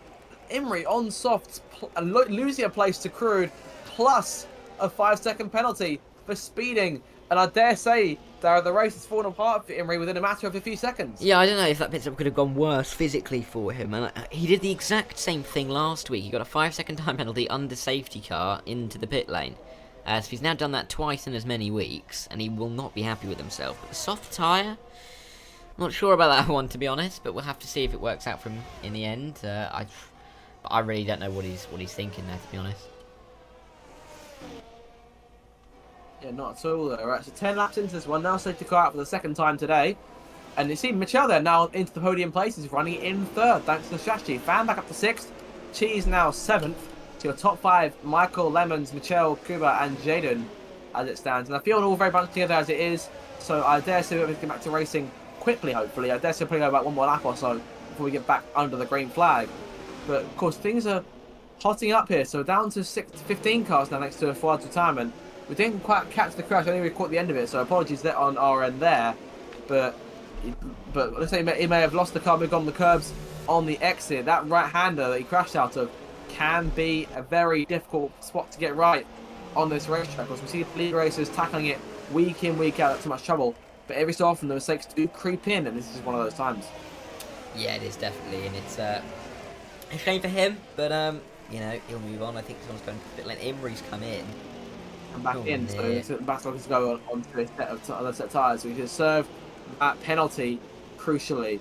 Imrie on softs, losing a place to Crude, plus a 5-second penalty for speeding. And I dare say that the race has fallen apart for Imrie within a matter of a few seconds. Yeah, I don't know if that pit stop could have gone worse physically for him. And he did the exact same thing last week. He got a 5-second time penalty under safety car into the pit lane. So he's now done that twice in as many weeks, and he will not be happy with himself. But the soft tyre, not sure about that one, to be honest, but we'll have to see if it works out for him in the end. I really don't know what he's thinking there, to be honest. Yeah, not at all though. Right, so 10 laps into this one now, safety car out for the second time today. And you see Michelle there now into the podium place. He's running in 3rd thanks to the strategy. Fan back up to 6th. Cheese now 7th. To your top 5, Michael, Lemons, Michelle, Kuba, and Jaden as it stands. And I feel all very bunched together as it is. So I dare say we're going to get back to racing quickly, hopefully. I dare say we'll probably go about one more lap or so before we get back under the green flag. But of course, things are hotting up here. So we're down to 15 cars now next to Fuad's retirement. We didn't quite catch the crash. I think we caught the end of it, so apologies there on our end there. But let's say he may have lost the car, moved on the curbs on the exit. That right-hander that he crashed out of can be a very difficult spot to get right on this racetrack. Because we see league racers tackling it week in, week out, too much trouble. But every so often the mistakes do creep in, and this is one of those times. Yeah, it is definitely, and it's a shame for him. But you know, he'll move on. I think someone's going to pit lane. Imrie's come in. and back Oh, in. So dear. Bastock is to go onto a set of other set of tyres. So he just serve that penalty crucially.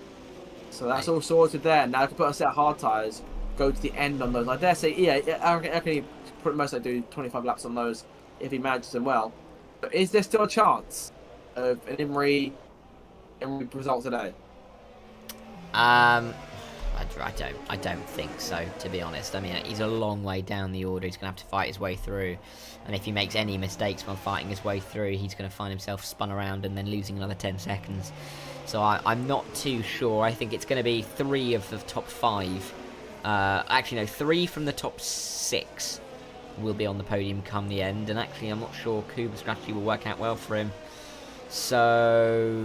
So that's all sorted there. Now I can put a set of hard tyres, go to the end on those. I dare say, yeah, I reckon he pretty much do 25 laps on those if he manages them well. But is there still a chance of an Imri result today? I don't think so, to be honest. I mean, he's a long way down the order. He's going to have to fight his way through. And if he makes any mistakes while fighting his way through, he's going to find himself spun around and then losing another 10 seconds. So I'm not too sure. I think it's going to be 3 of the top 5. Actually, no, 3 from the top 6 will be on the podium come the end. And actually, I'm not sure Kuba's strategy will work out well for him. So,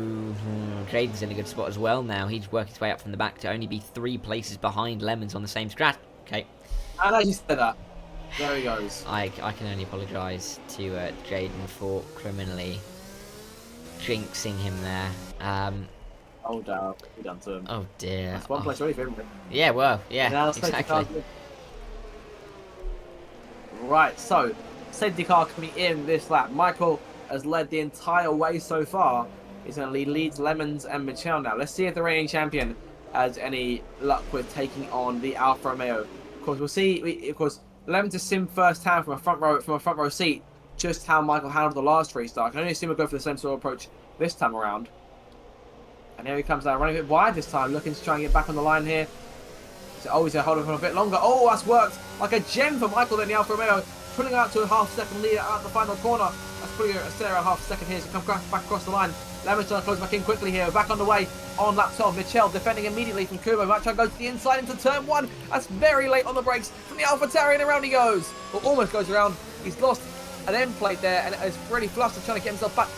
Jaden's in a good spot as well now. He's working his way up from the back to only be 3 places behind Lemons on the same strat. Okay. And as you said that, there he goes. I can only apologise to Jaden for criminally jinxing him there. Oh, damn. He done to him. Oh, dear. That's one place ready for him. Yeah, well, yeah, Now, exactly. Right, so, safety car coming in this lap. Michael has led the entire way so far. He's going to lead Lemons and Michelle now. Let's see if the reigning champion has any luck with taking on the Alfa Romeo. Of course, we'll see. Of course, Lemons has seen firsthand from a front row seat just how Michael handled the last restart. I can only assume we'll go for the same sort of approach this time around. And here he comes now, running a bit wide this time, looking to try and get back on the line here. So, he's holding for a bit longer. Oh, that's worked like a gem for Michael in the Alfa Romeo, pulling out to a half-second lead at the final corner. That's putting a Sarah half-second here, so come back across the line. Lemons trying to close back in quickly here. Back on the way on lap 12. Michelle defending immediately from Kubo. Might try and go to the inside into turn 1. That's very late on the brakes from the AlphaTauri, and around he goes. Well, almost goes around. He's lost an end plate there, and is really flustered trying to get himself back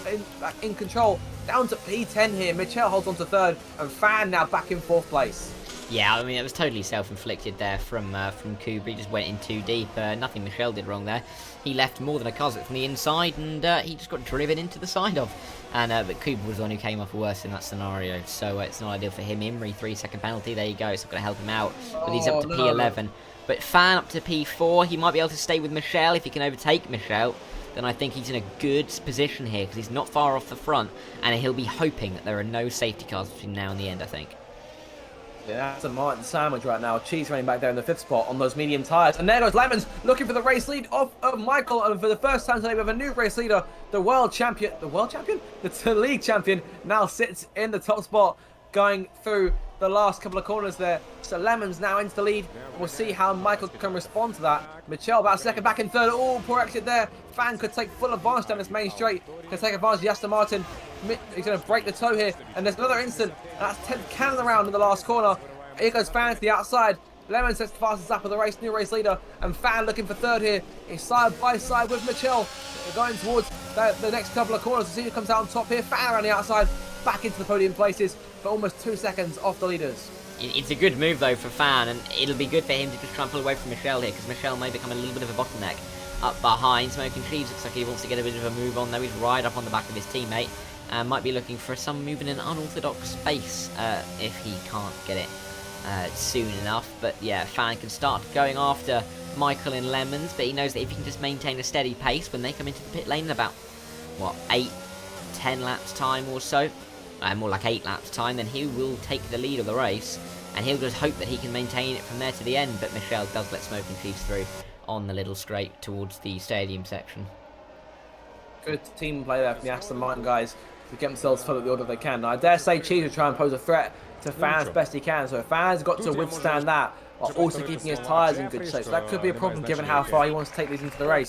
in control. Down to P10 here. Michelle holds on to 3rd, and Fan now back in 4th place. Yeah, I mean, it was totally self-inflicted there from Kuba. He just went in too deep. Nothing Michelle did wrong there. He left more than a cousin from the inside, and he just got driven into the side of. And but Kuba was the one who came off worse in that scenario, so it's not ideal for him. Imri, 3-second penalty. There you go. It's not going to help him out. But he's up to P11. But Fan up to P4. He might be able to stay with Michelle if he can overtake Michelle. Then I think he's in a good position here because he's not far off the front, and he'll be hoping that there are no safety cars between now and the end, I think. Yeah, that's a Martin sandwich right now. Cheese running back there in the 5th spot on those medium tyres. And there goes Lemons looking for the race lead of Michael. And for the first time today, we have a new race leader. The world champion? The league champion now sits in the top spot going through the last couple of corners there. So Lemons now into the lead. We'll see how Michael can respond to that. Michelle about 2nd, back in 3rd. Oh, poor exit there. Fan could take full advantage down this main straight. Can take advantage of Aston Martin. He's going to break the toe here. And there's another instant. That's 10th cannon around in the last corner. Here goes Fan to the outside. Lemons sets the fastest lap of the race, new race leader. And Fan looking for 3rd here. He's side by side with Michelle. They're going towards the next couple of corners to see who comes out on top here. Fan around the outside. Back into the podium places for almost 2 seconds off the leaders. It's a good move, though, for Fan, and it'll be good for him to just try and pull away from Michelle here, because Michelle may become a little bit of a bottleneck. Up behind, Smoking Cheese looks like he wants to get a bit of a move on, though. He's right up on the back of his teammate, and might be looking for some move in an unorthodox space if he can't get it soon enough. But yeah, Fan can start going after Michael and Lemons, but he knows that if he can just maintain a steady pace when they come into the pit lane in about, what, 8-10 laps time or so, more like 8 laps time, then he will take the lead of the race, and he'll just hope that he can maintain it from there to the end. But Michelle does let Smoking Cheese through on the little straight towards the stadium section. Good team play there from the Aston Martin guys to get themselves followed the order they can. Now, I dare say Cheese will try and pose a threat to Fan's best he can, so Fan's got to withstand that while also keeping his tyres in good shape. So that could be a problem given how far he wants to take these into the race.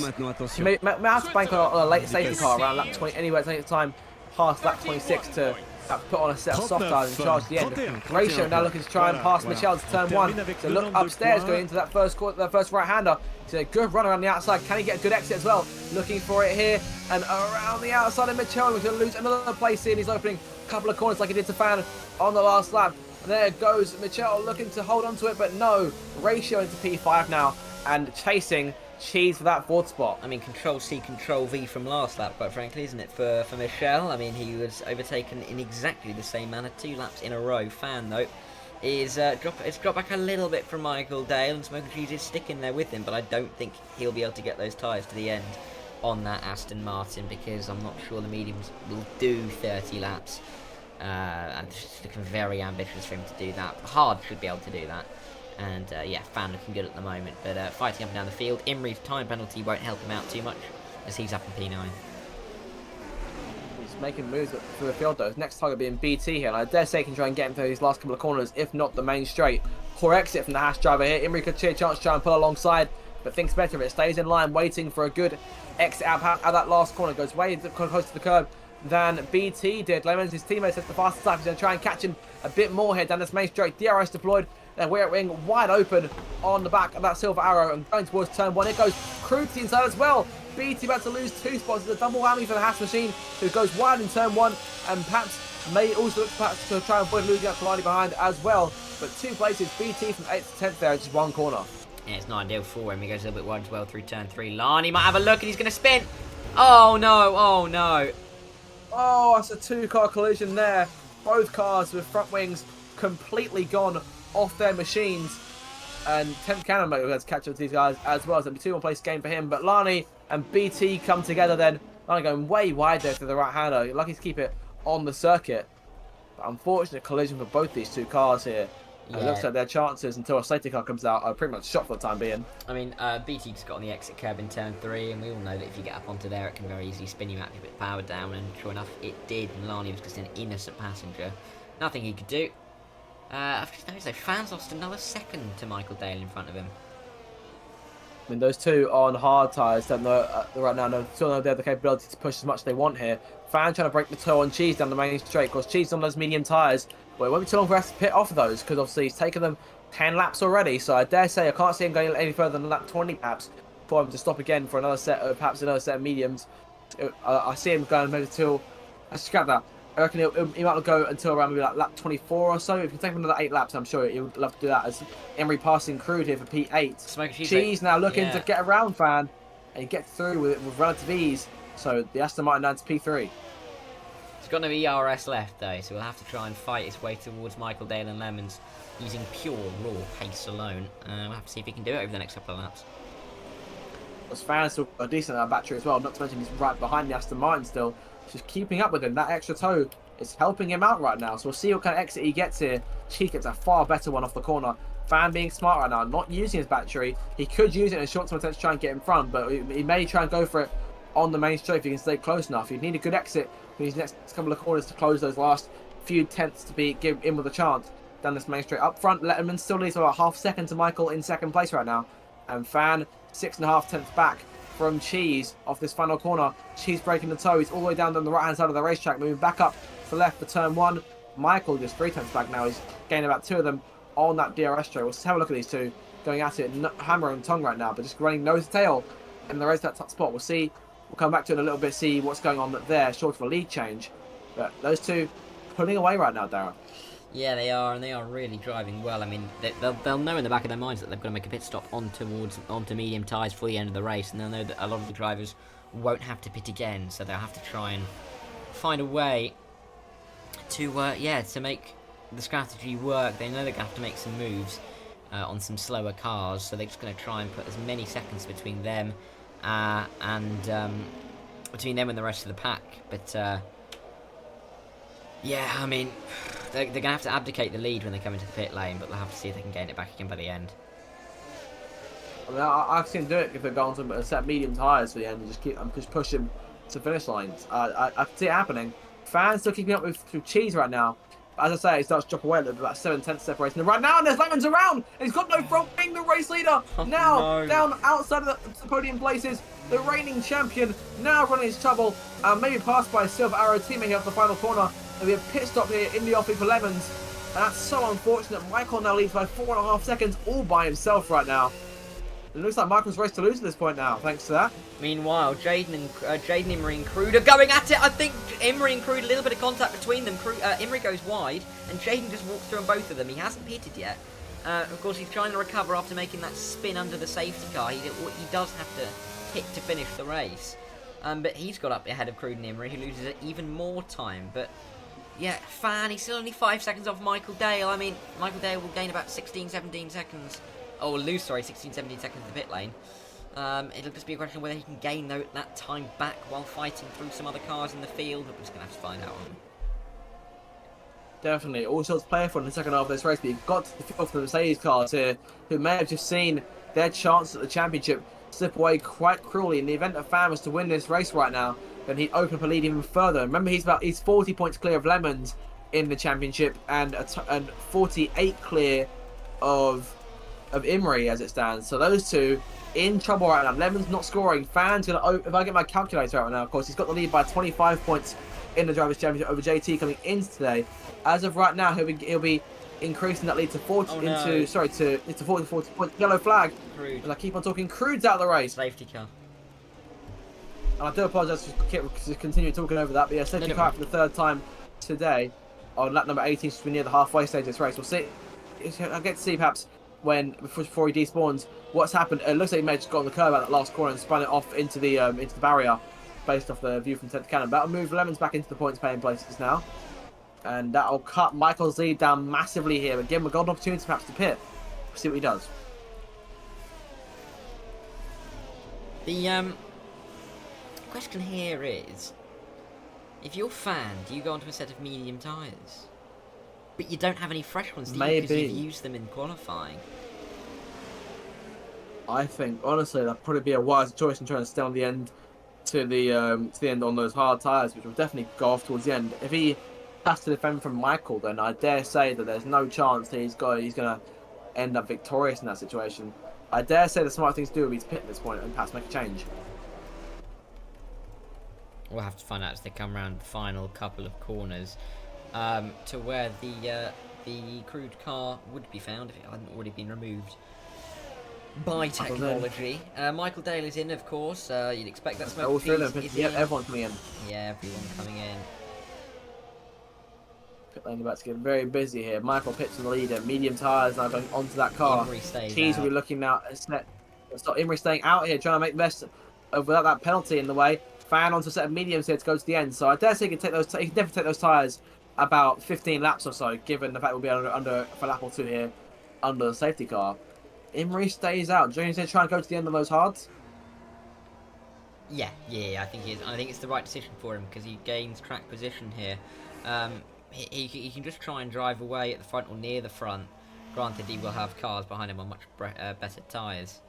He may have to bank on a late safety car around lap 20 anyway, taking time past lap 26 to put on a set of soft tyres and charge the end. Ratio now looking to try and pass Michelle to turn 1. So look upstairs going into that first right-hander. It's a good run around the outside. Can he get a good exit as well? Looking for it here and around the outside of Michelle. He's going to lose another place here. He's opening a couple of corners like he did to Fan on the last lap. And there goes Michelle looking to hold on to it, but no. Ratio into P5 now and chasing Cheese for that 4th spot. I mean, Control-C, Control-V from last lap, quite frankly, isn't it, for Michelle? I mean, he was overtaken in exactly the same manner 2 laps in a row. Fan, though, is dropped back a little bit from Michael Dale, and Smoking Cheese is sticking there with him, but I don't think he'll be able to get those tyres to the end on that Aston Martin, because I'm not sure the mediums will do 30 laps. And it's looking very ambitious for him to do that. Hard should be able to do that. And yeah, Fan looking good at the moment. But fighting up and down the field, Imri's time penalty won't help him out too much, as he's up in P9. He's making moves through the field though. His next target being BT here. And I dare say he can try and get him through these last couple of corners, if not the main straight. Poor exit from the Haas driver here. Imri could see a chance to try and pull alongside, but thinks better of it. Stays in line, waiting for a good exit out that last corner. Goes way close to the curb than BT did. Lemons, his teammate, says the fastest lap. He's going to try and catch him a bit more here down this main straight. DRS deployed. Then we're wing wide open on the back of that Silver Arrow and going towards turn 1. It goes crude to the inside as well. BT about to lose 2 spots. It's a double whammy for the Haas machine, who goes wide in turn 1 and perhaps may also look perhaps to try and avoid losing out to Lani behind as well. But 2 places, BT from 8th to 10th there, just 1 corner. Yeah, it's not ideal for him. He goes a little bit wide as well through turn 3. Lani might have a look and he's going to spin. Oh no, oh no. Oh, that's a 2-car collision there. Both cars with front wings completely gone off their machines. And 10th Cannon will have to catch up to these guys as well. So it'll be a 2-1 place game for him. But Lani and BT come together then. Lani going way wide there to the right-hander. Lucky to keep it on the circuit. But unfortunate collision for both these 2 cars here. Yeah. It looks like their chances until a safety car comes out are pretty much shot for the time being. I mean, BT just got on the exit curb in turn 3, and we all know that if you get up onto there, it can very easily spin you out with power down, and sure enough, it did, and Lani was just an innocent passenger. Nothing he could do. I've just noticed, though, Fans lost another second to Michael Dale in front of him. I mean, those 2 on hard tyres don't know right now. Still know they have the capability to push as much as they want here. Fan trying to break the toe on Cheese down the main straight. Of course, Cheese on those medium tyres. Well, it won't be too long for us to pit off of those, because obviously he's taken them 10 laps already. So I dare say I can't see him going any further than lap 20 perhaps for him to stop again for another set of perhaps another set of mediums. I see him going maybe till I scrap that. I reckon he might go until around maybe like lap 24 or so. If you take him another 8 laps, I'm sure he would love to do that. As Emery passing crude here for P8. Cheese now looking to get around Fan, and he gets through with relative ease. So the Aston Martin down to P3. He's got no ERS left though, so we'll have to try and fight his way towards Michael Dale and Lemons using pure raw pace alone. We'll have to see if he can do it over the next couple of laps. As Fan's still a decent amount of battery as well, not to mention he's right behind the Aston Martin still. Just keeping up with him. That extra toe is helping him out right now. So we'll see what kind of exit he gets here. Cheek gets a far better one off the corner. Fan being smart right now, not using his battery. He could use it in a short-term attempt to try and get in front, but he may try and go for it on the main straight if he can stay close enough. He'd need a good exit for these next couple of corners to close those last few tenths to give him with a chance down this main straight. Up front, Letterman still leads about half second to Michael in 2nd place right now. And Fan 6.5 tenths back from Cheese off this final corner. Cheese breaking the toe. He's all the way down on the right-hand side of the racetrack, moving back up to left for turn 1. Michael just 3 tenths back now. He's gaining about 2 of them on that DRS straight. We'll just have a look at these 2 going at it, hammer and tongue right now, but just running nose to tail in the race that top spot. We'll see. We'll come back to it in a little bit, see what's going on there, short of a lead change. But those 2 pulling away right now, Darren. Yeah, they are, and they are really driving well. I mean, they'll know in the back of their minds that they've got to make a pit stop onto medium tyres for the end of the race, and they'll know that a lot of the drivers won't have to pit again, so they'll have to try and find a way to to make the strategy work. They know they're going to have to make some moves on some slower cars, so they're just going to try and put as many seconds between them and the rest of the pack. But yeah, I mean, they're going to have to abdicate the lead when they come into the pit lane, but they'll have to see if they can gain it back again by the end. I mean, I've seen them do it if they've gone to a set of medium tyres for the end and just push them to finish lines. I can see it happening. Fans still keeping up with Cheese right now. As I say, he starts to drop away a little bit, about 7 tenths separation. And right now, there's Lemons around, and he's got no front wing, the race leader. Now, down outside of the podium places, the reigning champion now running his trouble, and maybe passed by a Silver Arrow teammate here off the final corner. There'll be a pit stop here in the offing for Lemons, and that's so unfortunate. Michael now leads by 4.5 seconds, all by himself right now. It looks like Michael's race to lose at this point now, thanks to that. Meanwhile, Jaden, Imri and Crude are going at it. I think Imri and Crude, a little bit of contact between them. Imri goes wide, and Jaden just walks through on both of them. He hasn't pitted yet. Of course, he's trying to recover after making that spin under the safety car. He does have to hit to finish the race. But he's got up ahead of Crude and Imri, who loses even more time. But yeah, Fan, he's still only 5 seconds off Michael Dale. I mean, Michael Dale will gain about 16, 17 seconds. Oh, will lose, sorry, 16, 17 seconds in the pit lane. It'll just be a question of whether he can gain that time back while fighting through some other cars in the field. But we're just going to have to find out, aren't we? Definitely. All sorts to play for in the second half of this race, but you've got to feel for the Mercedes cars here, who may have just seen their chance at the championship slip away quite cruelly. In the event that Fan was to win this race right now, then he'd open up a lead even further. Remember, he's 40 points clear of Lemons in the championship and 48 clear of Imrie as it stands. So those two in trouble right now. Lemons not scoring. Fan's gonna, if I get my calculator out now, of course, he's got the lead by 25 points in the Drivers' Championship over JT coming into today. As of right now, he'll be increasing that lead to 40 to 40 points. Yellow flag. Crude. And I keep on talking. Crude's out of the race. Safety car. And I do apologise for continue talking over that. But yeah, safety car for the third time today on lap number 18, since we're near the halfway stage of this race. We'll see. I'll get to see perhaps before he despawns what's happened. It looks like he may have just got on the curb at that last corner and spun it off into the barrier based off the view from 10th cannon. That'll move Lemons back into the points paying places now. And that'll cut Michael's lead down massively here. Again, we've got an opportunity perhaps to pit. We'll see what he does. The question here is, if you're Fan, do you go onto a set of medium tyres? But you don't have any fresh ones, do you? Because you've used them in qualifying. I think, honestly, that'd probably be a wiser choice in trying to stay on the end to the end on those hard tyres, which will definitely go off towards the end. If he has to defend from Michael, then I dare say that there's no chance that he's going to end up victorious in that situation. I dare say the smart thing to do would be to pit at this point and perhaps make a change. We'll have to find out as they come around the final couple of corners to where the crude car would be found if it hadn't already been removed by technology. Michael Dale is in, of course. You'd expect that smoke. Yeah, everyone coming in. Yeah, everyone coming in. Pit lane about to get very busy here. Michael pits in the leader. Medium tyres now going onto that car. Keys will be looking now. Imrie staying out here, trying to make the best of without that penalty in the way. Fan onto a set of mediums here to go to the end. So I dare say he can take those. He can definitely take those tyres about 15 laps or so, given the fact we'll be under for a lap or two here under the safety car. Imrie stays out. Do you think he's trying to go to the end of those hards? Yeah, I think he is. I think it's the right decision for him because he gains track position here. He can just try and drive away at the front or near the front. Granted, he will have cars behind him on much better tyres.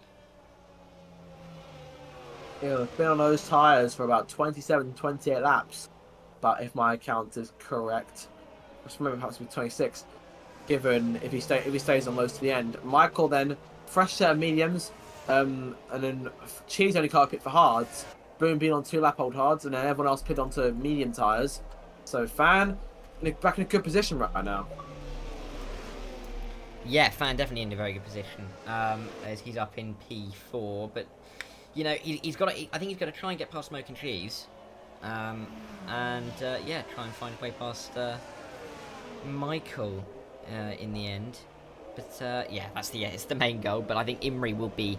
Yeah, they've been on those tyres for about 27, 28 laps. But if my count is correct, just remember perhaps it'll be 26. Given if he stays on those to the end, Michael then fresh set of mediums, and then Cheese only car pit for hards. Boom being on 2 lap old hards, and then everyone else pit onto medium tyres. So Fan back in a good position right now. Yeah, Fan definitely in a very good position. As he's up in P4, but you know he's got. I think he's going to try and get past Smoke and Cheese, and yeah, try and find a way past Michael in the end. But yeah, it's the main goal. But I think Imrie will be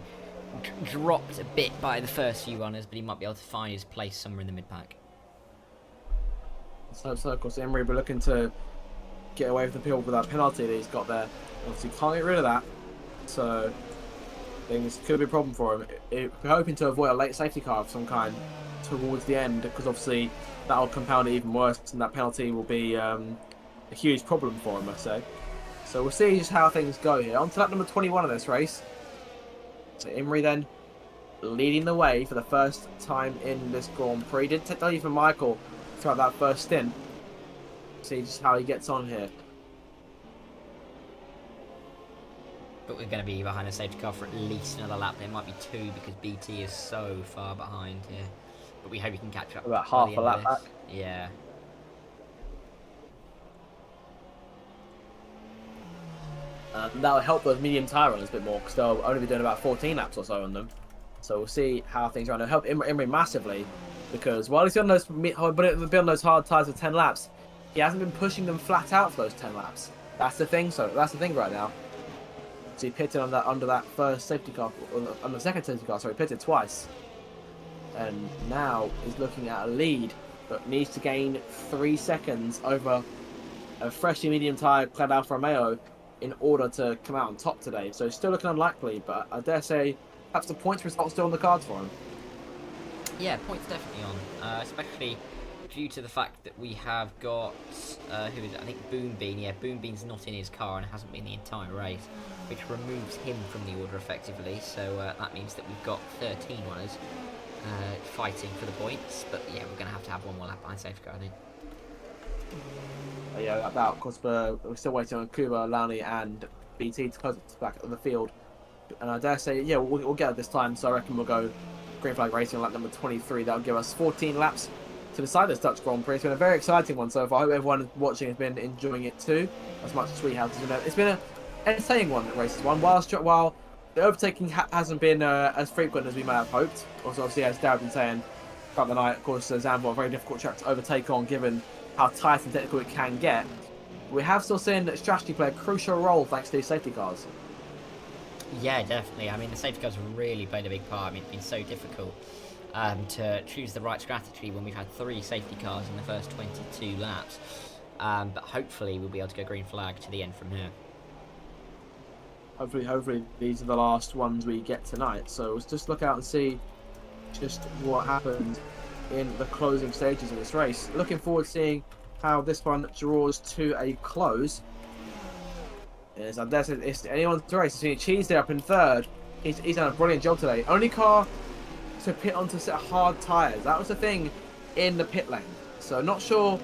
dropped a bit by the first few runners, but he might be able to find his place somewhere in the mid pack. So of course Imrie will be looking to get away with the peel with that penalty that he's got there. Obviously can't get rid of that, so things could be a problem for him. We're hoping to avoid a late safety car of some kind towards the end, because obviously that'll compound it even worse, and that penalty will be a huge problem for him, I say. So we'll see just how things go here. On to lap number 21 of this race. So Imrie then leading the way for the first time in this Grand Prix. Didn't take the lead from Michael throughout that first stint. See just how he gets on here. But we're going to be behind a safety car for at least another lap. There might be 2 because BT is so far behind here. But we hope he can catch up. About half a lap back. Yeah. That'll help those medium tyre runners a bit more, because they'll only be doing about 14 laps or so on them. So we'll see how things are. It'll help Imrie massively, because while he's on those hard tyres for 10 laps, he hasn't been pushing them flat out for those 10 laps. That's the thing. So that's the thing right now. So he pitted under that first safety car, on the second safety car. So he pitted twice, and now he's looking at a lead, but needs to gain 3 seconds over a freshly medium tyre clad Alfa Romeo in order to come out on top today. So it's still looking unlikely, but I dare say perhaps the points result still on the cards for him. Yeah, points definitely on, especially due to the fact that we have got, who is it? I think Boombean. Yeah, Boombean's not in his car and hasn't been the entire race, which removes him from the order effectively. So that means that we've got 13 runners fighting for the points. But yeah, we're going to have one more lap behind safety car, I think. Yeah, that of course, we're still waiting on Kuba, Lani, and BT to close it back of the field. And I dare say, yeah, we'll get it this time. So I reckon we'll go green flag racing on lap number 23. That'll give us 14 laps to decide this Dutch Grand Prix. It's been a very exciting one so far. I hope everyone watching has been enjoying it too, as much as we have. It's been an entertaining one at races one. While the overtaking hasn't been as frequent as we may have hoped. Also, obviously, as Darren been saying throughout the night, of course, Zandvoort, a very difficult track to overtake on, given how tight and technical it can get. We have still seen that strategy play a crucial role thanks to these safety cars. Yeah, definitely. I mean, the safety cars really played a big part. I mean, it's been so difficult to choose the right strategy when we've had 3 safety cars in the first 22 laps. But hopefully we'll be able to go green flag to the end from here. Hopefully these are the last ones we get tonight. So let's just look out and see just what happens in the closing stages of this race. Looking forward to seeing how this one draws to a close. It's anyone's race. Seeing Cheese there up in third. He's done a brilliant job today. Only car to pit onto a set of hard tyres. That was the thing in the pit lane. So not sure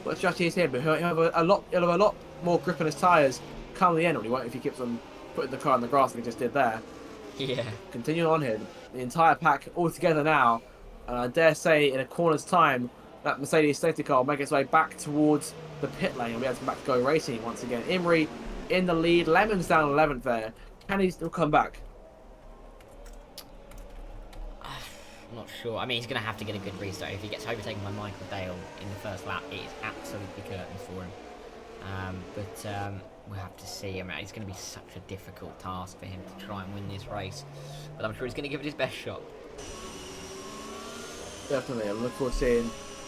what strategy is here, but he'll have a lot more grip on his tyres come the end. He won't if he keeps on putting the car in the grass like he just did there. Yeah. Continuing on here, the entire pack all together now, and I dare say in a corner's time that Mercedes safety car will make its way back towards the pit lane and be able to come back to go racing once again. Imrie in the lead, Lemon's down 11th there. Can he still come back? I'm not sure. I mean, he's going to have to get a good restart. If he gets overtaken by Michael Dale in the first lap, it is absolutely curtains for him. We'll have to see. I mean, it's going to be such a difficult task for him to try and win this race. But I'm sure he's going to give it his best shot. Definitely. I look forward to seeing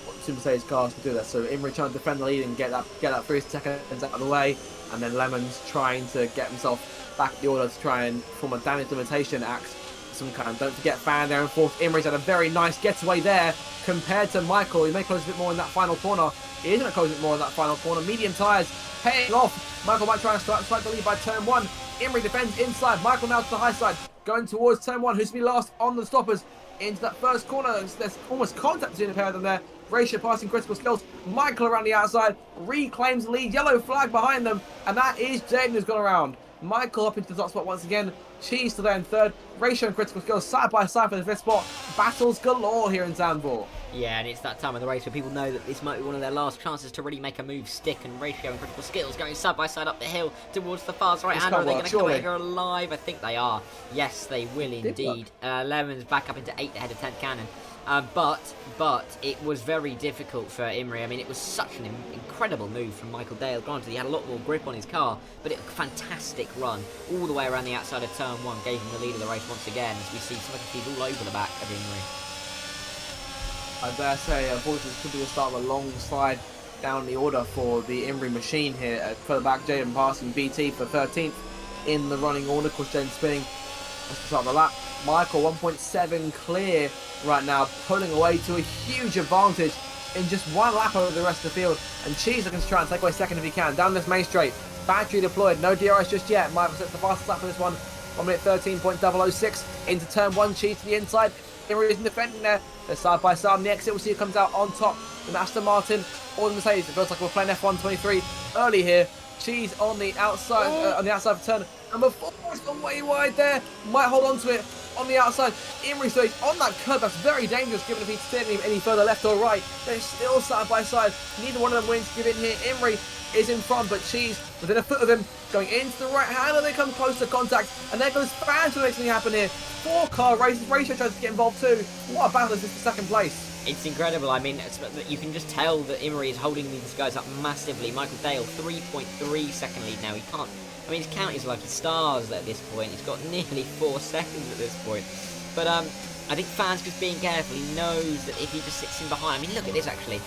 what the Mercedes cars can do that. So Imrie trying to defend the lead and get that 3 seconds out of the way. And then Lemon's trying to get himself back in the order to try and form a damage limitation act of some kind. Don't forget Fan there in fourth. Imrie's had a very nice getaway there compared to Michael. He may close a bit more in that final corner. He is going to close a bit more in that final corner. Medium tyres paying off. Michael might try and strike the lead by turn 1. Imrie defends inside. Michael now to the high side. Going towards turn 1. Who's to be last on the stoppers into that first corner. There's almost contact between the pair of them there. Ratio passing critical skills. Michael around the outside. Reclaims the lead. Yellow flag behind them. And that is Jaden who's gone around. Michael up into the top spot once again. Cheese to there in third. Ratio and critical skills side by side for the fifth spot. Battles galore here in Zandvoort. Yeah, and it's that time of the race where people know that this might be one of their last chances to really make a move stick, and Ratio and critical skills going side by side up the hill towards the far right hand. Are they going to come out here alive? I think they are. Yes, they will indeed. Lemon's back up into 8th ahead of 10th Cannon. But it was very difficult for Imrie. I mean, it was such an incredible move from Michael Dale. Granted, he had a lot more grip on his car, but it was a fantastic run all the way around the outside of turn 1. Gave him the lead of the race once again, as we see some of the speed all over the back of Imrie. I dare say, unfortunately, this could be the start of a long slide down the order for the Imrie machine here. Further back, Jaden passing BT for 13th in the running order. Of course, Jaden spinning at the start of the lap. Michael 1.7 clear right now, pulling away to a huge advantage in just one lap over the rest of the field. And Cheese looking to try and take away second if he can. Down this main straight, battery deployed, no DRS just yet. Michael sets the fastest lap for this one. 1 minute 13.006 into turn 1. Cheese to the inside. Imrie isn't defending there. They're side by side on the exit. We'll see who comes out on top. The Aston Martin or the Mercedes. It feels like we're playing F1 23 early here. Cheese on the outside of turn number 4. It's gone way wide there. Might hold on to it on the outside. Imrie stays on that curb. That's very dangerous given if he steered any further left or right. They're still side by side. Neither one of them wins to give in here. Imrie is in front, but Cheese within a foot of him, going into the right hand, and they come close to contact. And there goes Fan to the next thing happen here. 4-car races. Ratio tries to get involved too. What a battle is this for second place? It's incredible. I mean, you can just tell that Imrie is holding these guys up massively. Michael Dale, 3.3 second lead now. He can't. I mean, his count is like stars at this point. He's got nearly 4 seconds at this point. But I think Fan's just being careful. He knows that if he just sits in behind. I mean, look at this actually.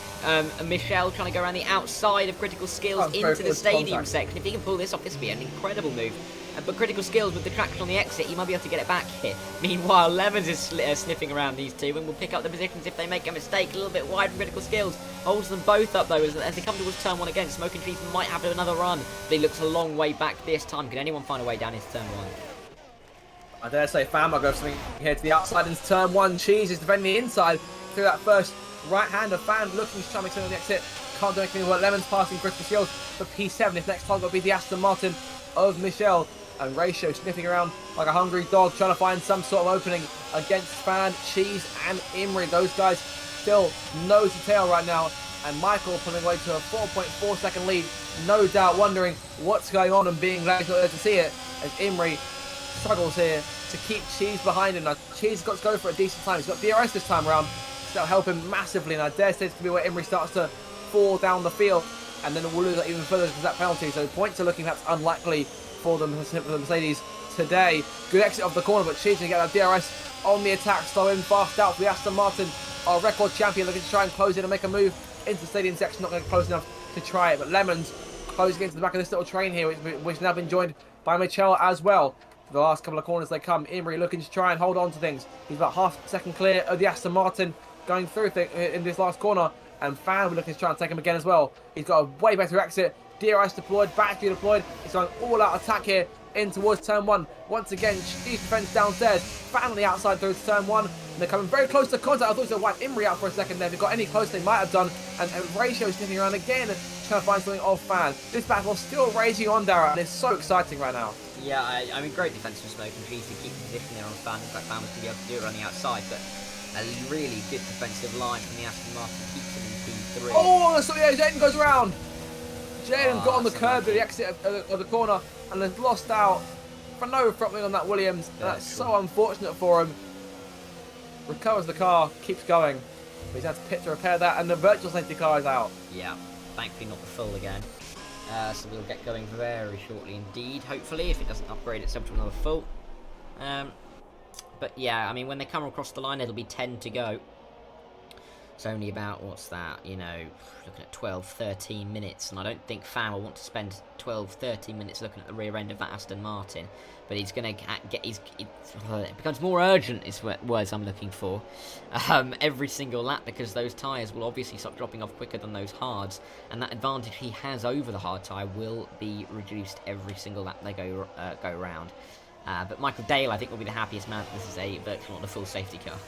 Michelle trying to go around the outside of critical skills into the stadium section. If he can pull this off, this would be an incredible move. But critical skills with the traction on the exit, he might be able to get it back here. Meanwhile, Lemons is sniffing around these two and will pick up the positions if they make a mistake. A little bit wide from critical skills. Holds them both up though as they come towards turn 1 again. Smoking Trees might have another run, but he looks a long way back this time. Can anyone find a way down into turn 1? I dare say Fan might go something here to the outside into turn 1. Cheese is defending the inside through that first right hand of Fan looking to try and make something on the exit. Can't do anything with Lemons passing critical skills for P7. His next target will be the Aston Martin of Michel. And Ratio sniffing around like a hungry dog, trying to find some sort of opening against Fan, Cheese, and Imri. Those guys still nose to tail right now. And Michael pulling away to a 4.4 second lead. No doubt wondering what's going on and being glad he's not there to see it. As Imri struggles here to keep Cheese behind him. Now, Cheese has got to go for a decent time. He's got DRS this time around. So that'll help him massively. And I dare say it's going to be where Imri starts to fall down the field. And then we'll lose that even further because of that penalty. So points are looking perhaps unlikely for the Mercedes today. Good exit of the corner, but Cheese can get that DRS on the attack. Slow in, fast out for the Aston Martin, our record champion, looking to try and close in and make a move into the stadium section. Not going to close enough to try it, but Lemons closing into the back of this little train here, which has now been joined by Michel as well. For the last couple of corners they come. Imri looking to try and hold on to things. He's about half a second clear of the Aston Martin going through in this last corner, and Fan will looking to try and take him again as well. He's got a way better exit. DRS deployed, battery deployed. He's going all out attack here in towards turn 1. Once again, Cheese defense downstairs. Fan on the outside through to turn 1. And they're coming very close to contact. I thought they wiped Imri out for a second there. If they got any closer, they might have done. And Ratio is sniffing around again, trying to find something off Fan. This battle still raging on, Dara, and it's so exciting right now. Yeah, I mean, great defense from Smoking Trees to keep the position there on Fan. In fact, Fan was going to be able to do it on the outside, but a really good defensive line from the Aston Martin keeps him in P3. Oh, so yeah, Jaden goes around. Jaden got on the curb at the exit of the corner and has lost out for no throttling on that Williams. That's so unfortunate for him. Recovers the car, keeps going. But he's had to pit to repair that, and the virtual safety car is out. Yeah, thankfully not the full again. So we'll get going very shortly indeed, hopefully, if it doesn't upgrade itself to another full. But yeah, I mean, when they come across the line, it'll be 10 to go. It's only about, what's that, you know, looking at 12, 13 minutes, and I don't think Fan will want to spend 12, 13 minutes looking at the rear end of that Aston Martin, but he's going to get it becomes more urgent is words I'm looking for, every single lap, because those tyres will obviously start dropping off quicker than those hards, and that advantage he has over the hard tyre will be reduced every single lap they go round. But Michael Dale, I think, will be the happiest man. This is a virtual, not a full safety car.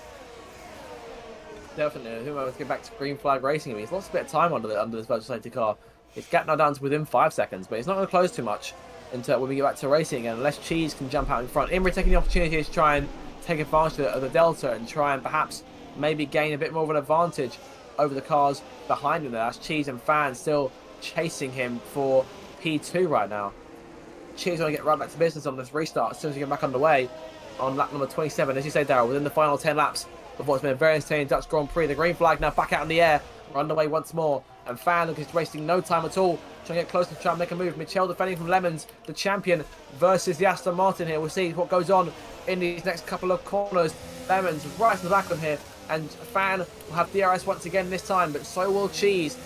Definitely. Who wants to get back to green flag racing? I mean, he's lost a bit of time under this virtual safety car. His gap now down to within 5 seconds, but it's not going to close too much until when we get back to racing again, unless Cheese can jump out in front. Imri taking the opportunity to try and take advantage of the delta and try and perhaps maybe gain a bit more of an advantage over the cars behind him there. That's Cheese and Fan still chasing him for P2 right now. Cheese going to get right back to business on this restart as soon as we get back underway on lap number 27. As you say, Darryl, within the final 10 laps of what's been a very entertaining Dutch Grand Prix. The green flag now back out in the air. We're underway once more. And Fan is wasting no time at all, trying to get close to try and make a move. Michel defending from Lemons, the champion, versus the Aston Martin here. We'll see what goes on in these next couple of corners. Lemons right in the back of here. And Fan will have DRS once again this time, but so will Cheese.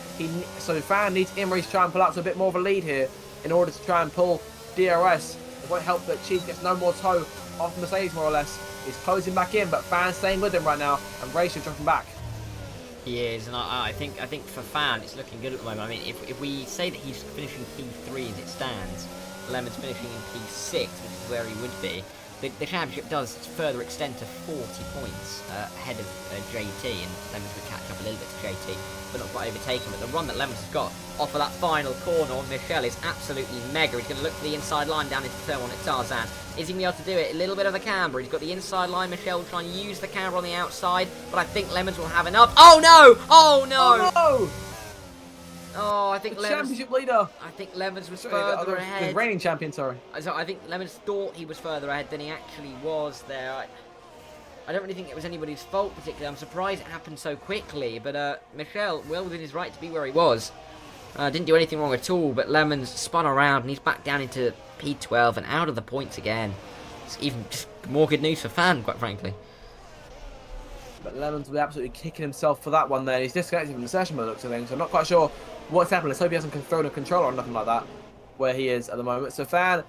So Fan needs Imri to try and pull out to a bit more of a lead here in order to try and pull DRS. It won't help that Cheese gets no more tow off Mercedes, more or less. He's closing back in, but Fan's staying with him right now, and Ratio dropping back. He is, and I think for Fan it's looking good at the moment. I mean, if we say that he's finishing P3 as it stands, Lemon's finishing in P6, which is where he would be, the championship does further extend to 40 points ahead of JT, and Lemons would catch up a little bit to JT, but not quite overtake him. But the run that Lemons has got off of that final corner on Michel is absolutely mega. He's going to look for the inside line down into turn 1 at Tarzan. Is he going to be able to do it? A little bit of a camber. He's got the inside line. Michel will try and use the camber on the outside, but I think Lemons will have enough. Oh no! Oh no! Oh no! Oh, I think the Lemons... championship leader. I think Lemons was further ahead. The reigning champion, sorry. So I think Lemons thought he was further ahead than he actually was there. I don't really think it was anybody's fault particularly. I'm surprised it happened so quickly. But Michel, well within his right to be where he was. Didn't do anything wrong at all. But Lemons spun around and he's back down into P12 and out of the points again. It's even just more good news for Fan, quite frankly. But Lemons will be absolutely kicking himself for that one there. He's disconnected from the session by the looks of things. So I'm not quite sure what's happened. Let's hope he hasn't thrown a controller or nothing like that where he is at the moment. So Fan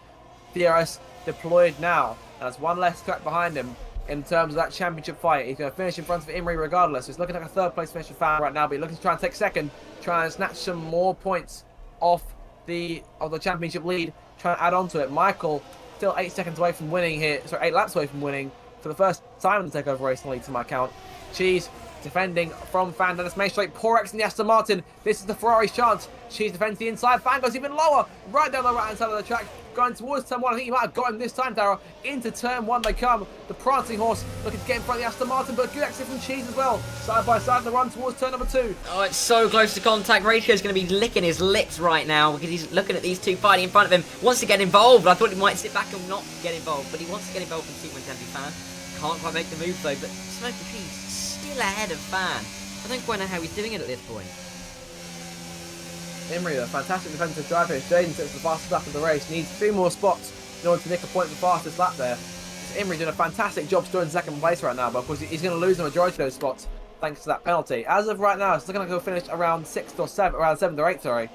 DRS deployed now. And that's one less track behind him in terms of that championship fight. He's going to finish in front of Imri regardless. He's looking like a third place finish for Fan right now, but he's looking to try and take second, try and snatch some more points off the championship lead, try and add on to it. Michael still 8 seconds away from winning here, sorry, 8 laps away from winning for the first time in the takeover race in the league to my count. Cheese defending from Fan down this main straight. Porex in the Aston Martin. This is the Ferrari's chance. Cheese defends the inside. Fan goes even lower, right down the right hand side of the track, going towards turn 1. I think he might have got him this time, Darrell. Into turn 1 they come. The prancing horse looking to get in front of the Aston Martin, but a good exit from Cheese as well. Side by side in the run towards turn number 2. Oh, it's so close to contact. Ratio's going to be licking his lips right now because he's looking at these two fighting in front of him. Wants to get involved. I thought he might sit back and not get involved, but he wants to get involved in Sequence Empty Fan. Can't quite make the move though, but Smoking Cheese still ahead of Fan. I don't quite know how he's doing it at this point. Imri, a fantastic defensive drive here. Jaden sits the fastest lap of the race. Needs 2 more spots in order to nick a point for the fastest lap there. Imri doing a fantastic job storing second place right now, but of course he's going to lose the majority of those spots thanks to that penalty. As of right now, it's looking like he'll finish around 6th or 7th, around 7th or 8th, sorry.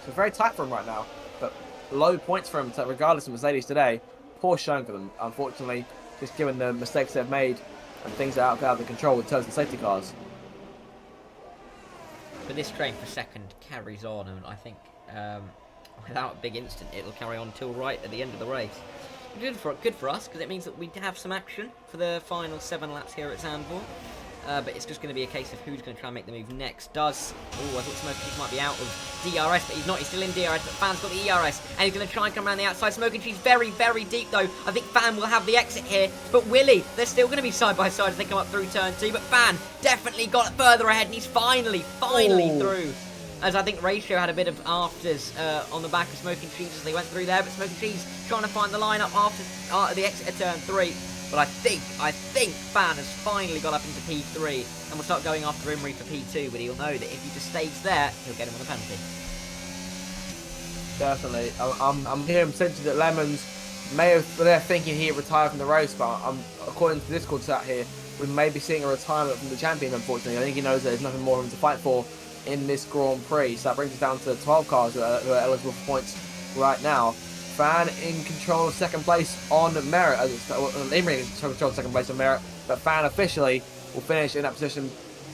So very tight for him right now, but low points for him regardless of Mercedes today. Poor showing for them, unfortunately, just given the mistakes they've made and things are out of the control with turns and safety cars. But this train for second carries on, and I think without a big incident, it'll carry on till right at the end of the race. Good for us, because it means that we have some action for the final 7 laps here at Zandvoort. But it's just going to be a case of who's going to try and make the move next. I thought Smoking Cheese might be out of DRS, but he's not. He's still in DRS, but Fan's got the ERS, and he's going to try and come around the outside. Smoking Cheese very, very deep, though. I think Fan will have the exit here, but Willie, they're still going to be side by side as they come up through turn 2, but Fan definitely got further ahead, and he's finally through. As I think Ratio had a bit of afters on the back of Smoking Cheese as they went through there, but Smoking Cheese trying to find the line up after the exit of turn 3. But I think Fan has finally got up into P3 and will start going after Imri for P2, but he'll know that if he just stays there, he'll get him on the penalty. Definitely. I'm hearing potentially that Lemons may have, they're thinking he retired from the race, but according to the Discord chat here, we may be seeing a retirement from the champion, unfortunately. I think he knows that there's nothing more for him to fight for in this Grand Prix. So that brings us down to 12 cars who are eligible for points right now. Fan in control of second place on merit. Imri in control of second place on merit, but Fan officially will finish in that position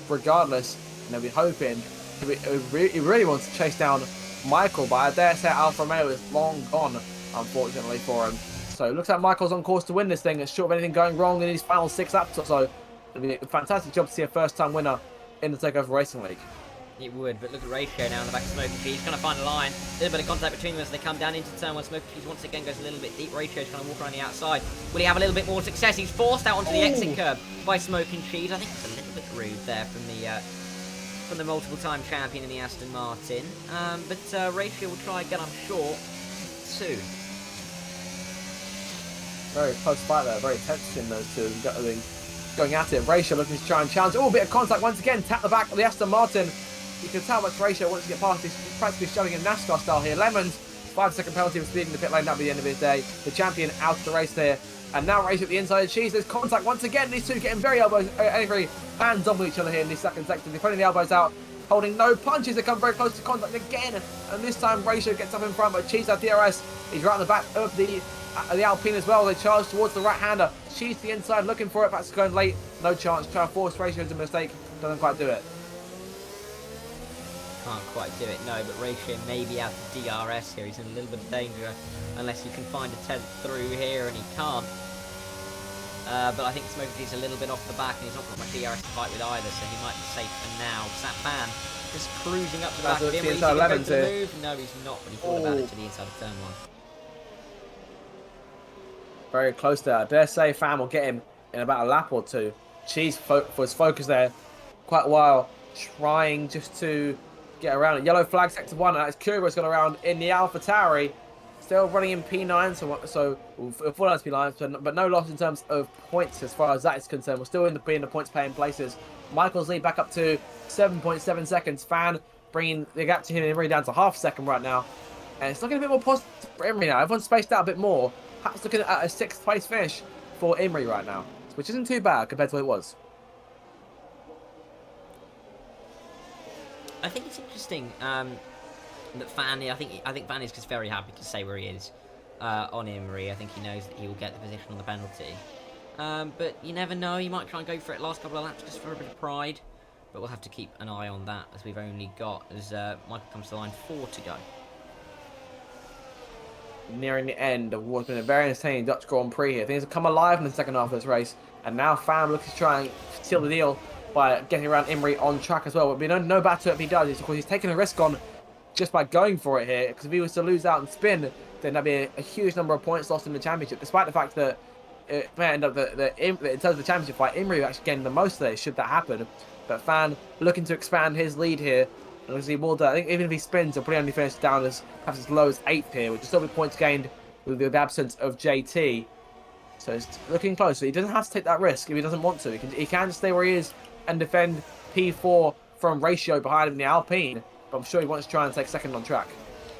regardless. And they'll be hoping he really wants to chase down Michael, but I dare say Alfa Romeo is long gone, unfortunately for him. So it looks like Michael's on course to win this thing. It's short of anything going wrong in his final 6 laps or so. It'll be a fantastic job to see a first-time winner in the Takeover Racing League. It would, but look at Ratio now in the back of Smoking Cheese. Trying to find a line. A little bit of contact between them as they come down into turn 1. Smoking Cheese once again goes a little bit deep. Ratio's trying to walk around the outside. Will he have a little bit more success? He's forced out onto the exit curb by Smoking Cheese. I think it's a little bit rude there from the multiple-time champion in the Aston Martin. But Ratio will try again, I'm sure, soon. Very close fight there. Very tense between those two. Going at it. Ratio looking to try and challenge. Oh, a bit of contact once again. Tap the back of the Aston Martin. You can tell much Ratio wants to get past this. He's practically shoving in NASCAR style here. Lemons, 5-second penalty for speeding the pit lane. That'll be the end of his day. The champion out of the race there. And now Ratio at the inside of Cheese. There's contact once again. These two getting very hands on with each other here in this second section. They're putting the elbows out, holding no punches. They come very close to contact again. And this time Ratio gets up in front, but Cheese has DRS. He's right on the back of the Alpine as well. They charge towards the right-hander. Cheese to the inside, looking for it. That's going late. No chance. Trying to force Ratio into a mistake. Doesn't quite do it. Can't quite do it, no, but Ratio may be out of DRS here. He's in a little bit of danger unless you can find a 10th through here, and he can't. But I think Smoking Cheese is a little bit off the back, and he's not got much DRS to fight with either, so he might be safe for now. Sat Fan just cruising up to the back of him. He's going to go for the move. No, he's not, but he thought about it to the inside of turn 1. Very close there. I dare say Fan will get him in about a lap or two. Cheese was focused there quite a while, trying just to get around it. Yellow flag sector 1, and that's Kuro's gone around in the AlphaTauri. Still running in P9, so full out P9, but no loss in terms of points as far as that is concerned. We're still in the points paying places. Michael's lead back up to 7.7 seconds. Fan bringing the gap to him and Emery down to half a second right now. And it's looking a bit more positive for Emery now. Everyone's spaced out a bit more. Perhaps looking at a 6th place finish for Emery right now, which isn't too bad compared to what it was. I think it's interesting that Fan. I think Fan is just very happy to stay where he is. on Imri. I think he knows that he will get the position on the penalty. But you never know, he might try and go for it last couple of laps just for a bit of pride. But we'll have to keep an eye on that, as we've only got, as Michael comes to line 4 to go. Nearing the end of what's been a very entertaining Dutch Grand Prix here. Things have come alive in the second half of this race, and now Fam looks to try and seal the deal by getting around Imri on track as well. But we don't know better if he does. It's because he's taking a risk on just by going for it here, because if he was to lose out and spin, then that'd be a huge number of points lost in the championship, despite the fact that it may end up that in terms of the championship fight, Imri actually getting the most of it should that happen. But Fan looking to expand his lead here. And obviously, I think even if he spins, he'll probably only finish down as perhaps as low as 8th here, which will still be points gained with the absence of JT. So it's looking close. So he doesn't have to take that risk if he doesn't want to. He can just stay where he is and defend P4 from Ratio behind him in the Alpine. But I'm sure he wants to try and take second on track.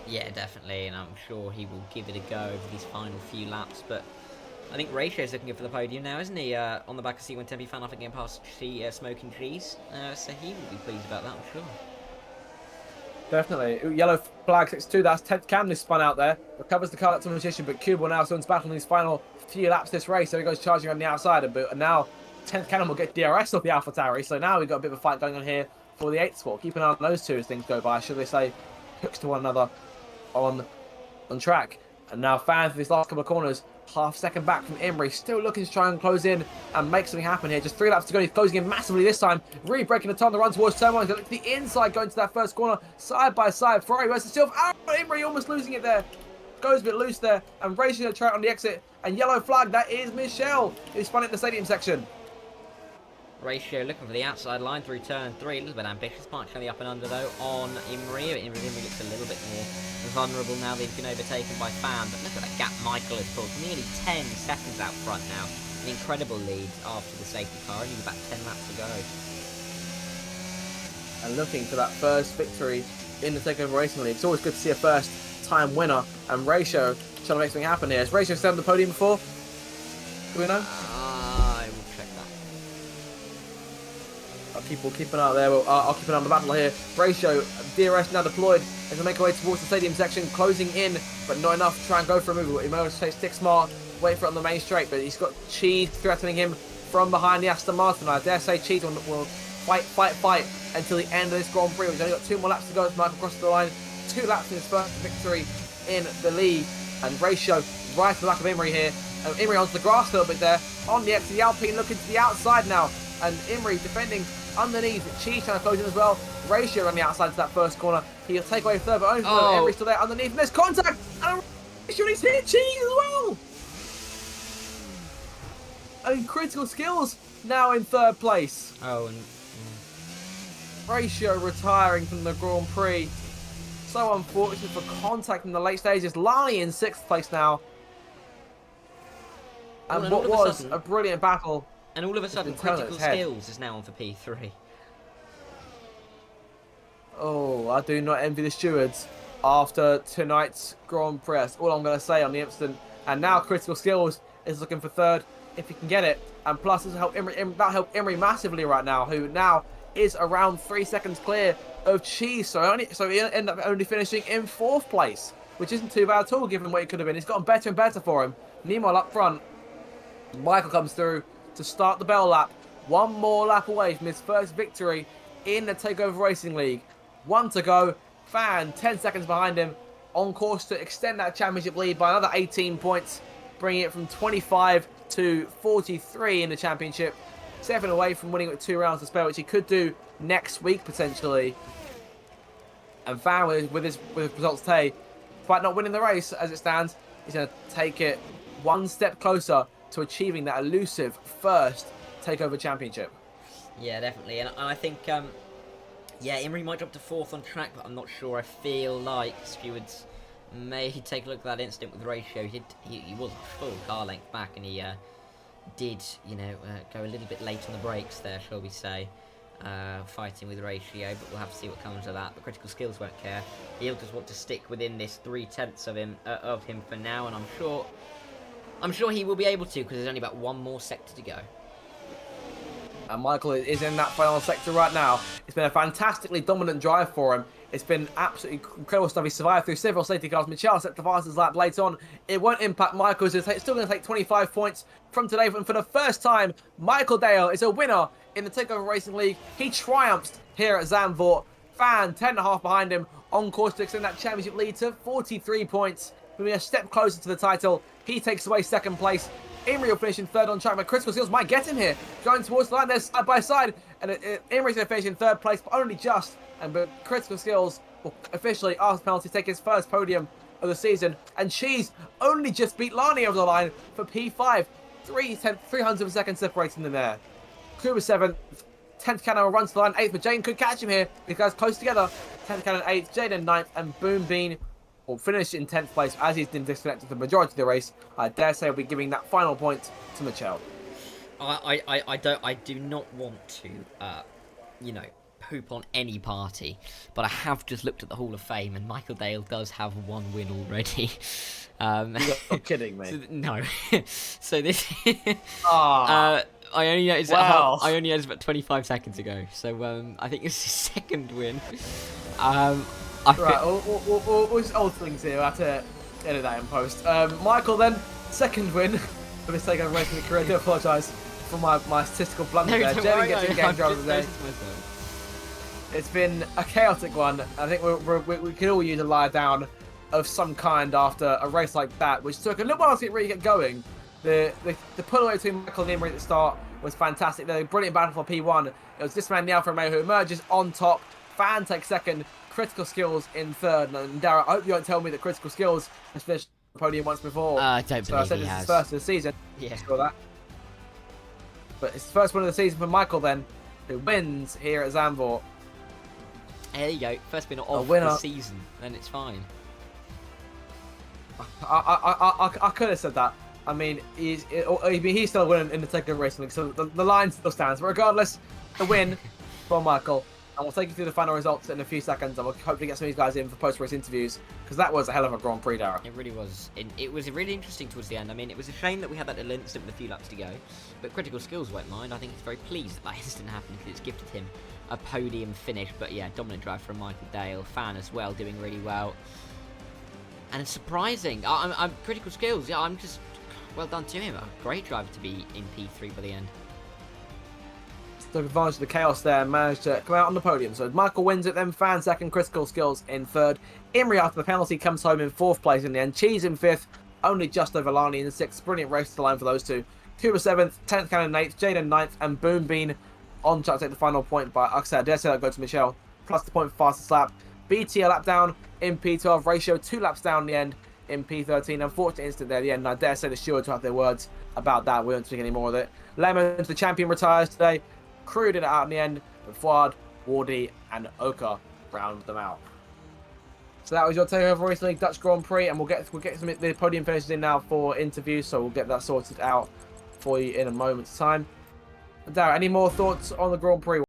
Yeah, definitely, and I'm sure he will give it a go over these final few laps. But I think Ratio's looking good for the podium now, isn't he? On the back of seat when Tempe Fan off again past Smoking Cheese. So he will be pleased about that, I'm sure. Definitely. Yellow flag 6-2. That's 10th Cam this spun out there. Recovers the car that's on the position, but Kubel now still battling these final few laps this race. So he goes charging on the outside. But now 10th Cannon will get DRS off the Alpha Tauri. So now we've got a bit of a fight going on here for the 8th spot. Keep an eye on those two as things go by. Should they say hooks to one another on track. And now Fan for these last couple of corners. Half second back from Imri, still looking to try and close in and make something happen here. Just 3 laps to go. He's closing in massively this time. Really breaking the time to run towards turn 1. He's going to the inside, going to that first corner, side by side. Ferrari versus Silv. Oh, Imri almost losing it there. Goes a bit loose there. And racing to try it on the exit. And yellow flag, that is Michelle, who spun it in the stadium section. Ratio looking for the outside line through turn 3. A little bit ambitious, partially on the up and under though on Imri. Imri looks a little bit more vulnerable now that he's been overtaken by Fan. But look at that gap Michael has pulled. Nearly 10 seconds out front now. An incredible lead after the safety car. Only about 10 laps to go. And looking for that first victory in the Takeover Racing League. It's always good to see a first time winner. And Ratio trying to make something happen here. Has Ratio stayed on the podium before? Do we know? I will check that. We'll keep an eye out there. I'll keep an eye on the battle here. Ratio, DRS now deployed as they make their way towards the stadium section, closing in, but not enough to try and go for a move. He might stick smart, wait for it on the main straight, but he's got Cheese threatening him from behind the Aston Martin. I dare say Cheese will fight until the end of this Grand Prix. We've only got 2 more laps to go as Michael crosses the line. 2 laps in his first victory in the league. And Ratio right to the back of Imri here. And Imri onto the grass a little bit there. On the exit, the Alpine looking to the outside now. And Imri defending underneath. Cheese trying to close in as well. Ratio on the outside to that first corner. He'll take away third, but only Imri still there underneath. And there's contact. And Ratio is hit Cheese as well. And Critical Skills now in 3rd place. Oh, and Ratio retiring from the Grand Prix. So unfortunate for contact in the late stages. Lani in 6th place now. And what was a brilliant battle. And all of a sudden, Critical Skills is now on for P3. Oh, I do not envy the stewards after tonight's Grand Prix. That's all I'm going to say on the instant. And now Critical Skills is looking for 3rd if he can get it. And plus, this will help Imri, that'll help Imri massively right now, who now is around 3 seconds clear of Cheese. So he ended up only finishing in 4th place, which isn't too bad at all given what he could have been. It's gotten better and better for him. Meanwhile, up front, Michael comes through to start the bell lap. 1 more lap away from his first victory in the Takeover Racing League. 1 to go. Fan 10 seconds behind him, on course to extend that championship lead by another 18 points, bringing it from 25 to 43 in the championship. 7 away from winning with 2 rounds to spare, which he could do next week potentially. And Fan with his results today, despite not winning the race as it stands, he's going to take it 1 step closer to achieving that elusive first Takeover Championship. Yeah, definitely. And I think, yeah, Imri might drop to 4th on track, but I'm not sure. I feel like stewards may take a look at that incident with Ratio. He was a full car length back, and he did, go a little bit late on the brakes there, shall we say, fighting with Ratio. But we'll have to see what comes of that. But Critical Skills won't care. He'll just want to stick within this 3/10 of him for now, and I'm sure he will be able to, because there's only about 1 more sector to go. And Michael is in that final sector right now. He's been a fantastically dominant drive for him. It's been absolutely incredible stuff. He survived through several safety cars. Michelle set the fastest lap late on. It won't impact Michael. It's still going to take 25 points from today. And for the first time, Michael Dale is a winner in the Takeover Racing League. He triumphs here at Zandvoort. Fan 10.5 behind him, on course to extend that championship lead to 43 points. Moving a step closer to the title. He takes away second place. Imri will finish in third on track, but Critical Skills might get him here. Going towards the line there side by side. And Imri's going to finish in third place, but only just. But Critical Skills will officially, after penalty, take his first podium of the season. And Cheese only just beat Lani over the line for P5. 300 of a second separating them there. Kuba 7th. 10th Cannon runs to the line, 8th, but Jane could catch him here. These guys close together. 10th Cannon 8th, Jaden 9th, and Boom Bean will finish in 10th place as he's been disconnected for the majority of the race. I dare say we'll be giving that final point to Michelle. I do not want to, poop on any party, but I have just looked at the Hall of Fame, and Michael Dale does have one win already. You're kidding me. So, no. So this. I only noticed wow. I only noticed about 25 seconds ago. So I think it's his second win. Right, we'll just old things here. We'll have to edit that in post. Michael then, second win for this Takeover Racing career. I do apologise for my statistical blunder there. Jerry gets in game driver today. It's been a chaotic one. I think we could all use a lie down of some kind after a race like that, which took a little while to really get going. The pull away between Michael and Imri at the start was fantastic. They're a brilliant battle for P1. It was this man, the Alfa Romeo, who emerges on top. Fan takes second. Critical Skills in third. And Dara, I hope you don't tell me that Critical Skills has finished the podium once before. I don't believe he has. It's first of the season. Yeah. Sure that. But it's the first win of the season for Michael then, who wins here at Zandvoort. There you go. First win of the season. Then it's fine. I could have said that. I mean, he's still winning in the Takeover Racing League, so the line still stands. But regardless, the win from Michael. And we'll take you through the final results in a few seconds, and we'll hopefully get some of these guys in for post-race interviews, because that was a hell of a Grand Prix, Dara. It really was. It was really interesting towards the end. I mean, it was a shame that we had that little incident with a few laps to go, but Critical Skills won't mind. I think he's very pleased that that incident happened, because it's gifted him a podium finish. But yeah, dominant drive from Michael Dale. Fan as well, doing really well. And it's surprising. I'm Critical Skills. Yeah, I'm just well done to him. A great driver to be in P3 by the end. Took advantage of the chaos there and managed to come out on the podium. So Michael wins it, then Fan second, Critical Skills in third. Imri, after the penalty, comes home in fourth place in the end. Cheese in fifth, only just over Lani in sixth. Brilliant race to the line for those two. Kuba 7th, 10th Cannon 8th, Jaden 9th, and Boom Bean on track to take the final point. But like I said, I dare say that go to Michelle. Plus the point for fastest lap. BT a lap down in P12. Ratio 2 laps down in the end in P13. Unfortunate incident there at the end. And I dare say the stewards will have their words about that. We won't speak any more of it. Lemons, the champion, retires today. Crew did it out in the end, and Fuad, Wardy, and Oka round them out. So that was your Takeover Racing League Dutch Grand Prix, and we'll get some of the podium finishes in now for interviews, so we'll get that sorted out for you in a moment's time. Dara, any more thoughts on the Grand Prix?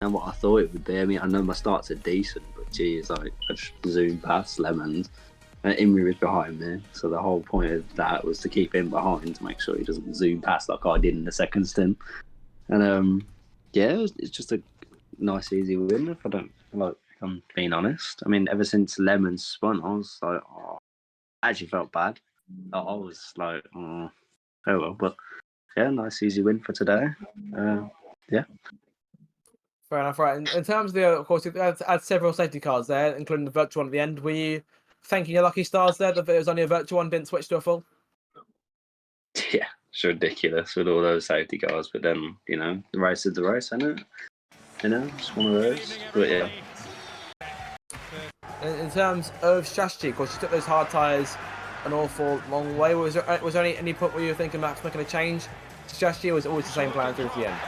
and what I thought it would be. I mean, I know my starts are decent, but geez, I just zoomed past Lemons. And Imri was behind me, so the whole point of that was to keep him behind to make sure he doesn't zoom past like I did in the second stint. And yeah, it's just a nice, easy win. If I don't like, if I'm being honest. I mean, ever since Lemons spun, I was like, oh, I actually felt bad. I was like, oh well, but yeah, nice, easy win for today. Yeah. Fair enough, right. In terms of the, of course, you had several safety cars there, including the virtual one at the end. Were you thanking your lucky stars there that it was only a virtual one, didn't switch to a full? Yeah, it's ridiculous with all those safety cars, but then, the race is the race, isn't it? It's one of those. But yeah. In terms of strategy, of course, you took those hard tyres an awful long way. Was there any point where you were thinking about making a change? Strategy was always the same plan through to the end.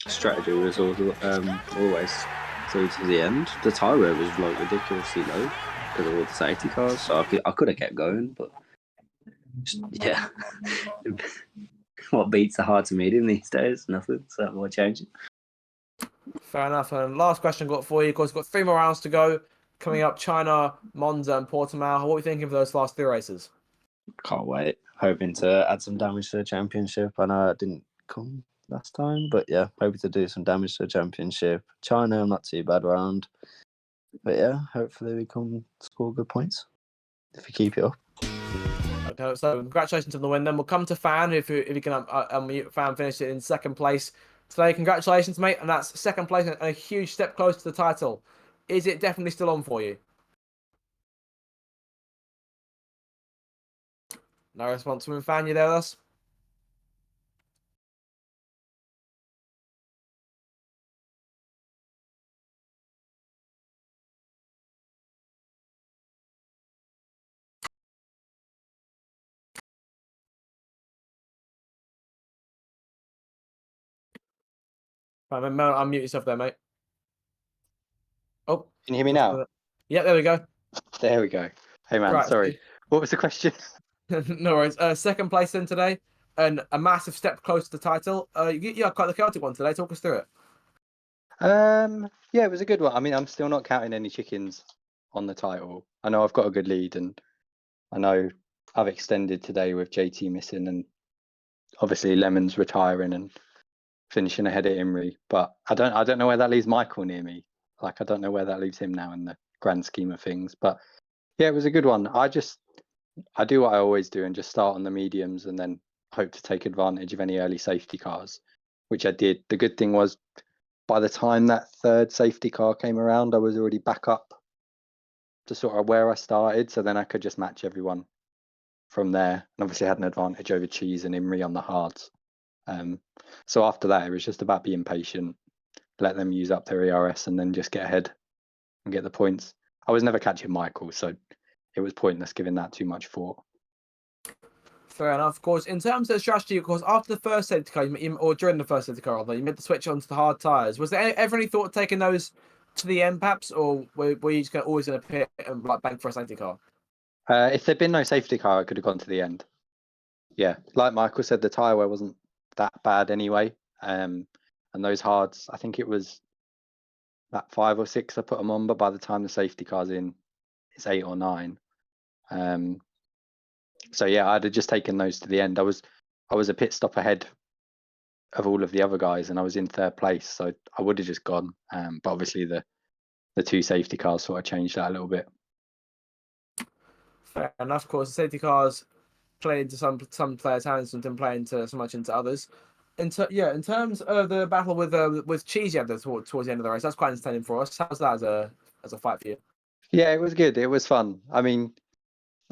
Strategy was always through to the end. The tyre wear was like ridiculously low because of all the safety cars, so I could have kept going, but yeah. What beats the hard to medium these days? Nothing. So I'm going to change it. Fair enough. And last question I've got for you, of course, we've got 3 more rounds to go. Coming up, China, Monza, and Portimao. What are you thinking for those last 3 races? Can't wait. Hoping to add some damage to the championship. I know it didn't come last time, but yeah, hoping to do some damage to the championship. China, I'm not too bad around. But yeah, hopefully we can score good points if we keep it up. Okay, so congratulations on the win. Then we'll come to Fan if you can unmute Fan, finish it in second place today. Congratulations, mate, and that's second place and a huge step close to the title. Is it definitely still on for you? No response from Fan. You there with us? Right, unmute yourself there, mate. Oh, can you hear me now? Yeah, there we go. There we go. Hey man, Right, sorry. What was the question? no worries. Second place then today, and a massive step close to the title. Yeah, quite the chaotic one today. Talk us through it. Yeah, it was a good one. I mean, I'm still not counting any chickens on the title. I know I've got a good lead, and I know I've extended today with JT missing, and obviously Lemon's retiring and finishing ahead of Imri. But I don't know where that leaves Michael near me. Like, I don't know where that leaves him now in the grand scheme of things. But yeah, it was a good one. I do what I always do and just start on the mediums and then hope to take advantage of any early safety cars, which I did. The good thing was, by the time that third safety car came around, I was already back up to sort of where I started, so then I could just match everyone from there. And obviously had an advantage over Cheese and Imri on the hards. So after that, it was just about being patient, let them use up their ERS and then just get ahead and get the points. I was never catching Michael, so it was pointless giving that too much thought. Fair enough. Of course, in terms of strategy, of course, after the first safety car, or during the first safety car, although you made the switch onto the hard tyres, was there ever any thought of taking those to the end, perhaps, or were you just always going to pit and like bank for a safety car? If there'd been no safety car, I could have gone to the end. Yeah, like Michael said, the tyre wear wasn't that bad anyway. And those hards, I think it was that 5 or 6 I put them on, but by the time the safety car's in, it's 8 or 9. So yeah, I'd have just taken those to the end. I was a pit stop ahead of all of the other guys, and I was in third place, so I would have just gone. But obviously the 2 safety cars sort of changed that a little bit. Fair enough. Of course, the safety cars play into some players' hands and didn't play into so much into others. In terms of the battle with Cheese, you had towards the end of the race, that's quite entertaining for us. How's that as a fight for you? Yeah, it was good. It was fun. I mean,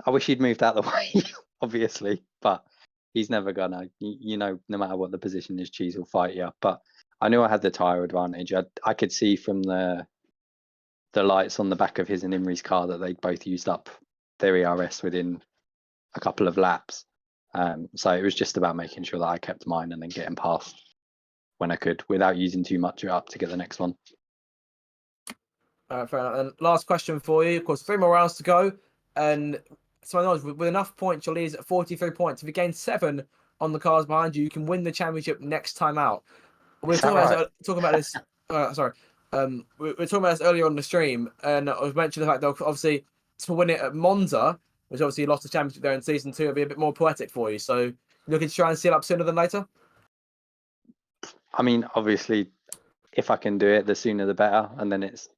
I wish he'd moved out of the way, obviously, but he's never gonna. No matter what the position is, Cheese will fight you. But I knew I had the tyre advantage. I could see from the lights on the back of his and Imri's car that they both used up their ERS within a couple of laps. So it was just about making sure that I kept mine and then getting past when I could without using too much up to get the next one. Fair enough. And last question for you. Of course, 3 more rounds to go. And so I know with enough points, your lead is at 43 points. If you gain 7 on the cars behind you, you can win the championship next time out. We're talking about this. Sorry. We were talking about this earlier on the stream, and I was mentioning the fact that obviously to win it at Monza, which obviously you lost the championship there in season 2, it'd be a bit more poetic for you. So looking to try and seal up sooner than later. I mean, obviously, if I can do it, the sooner the better, and then it's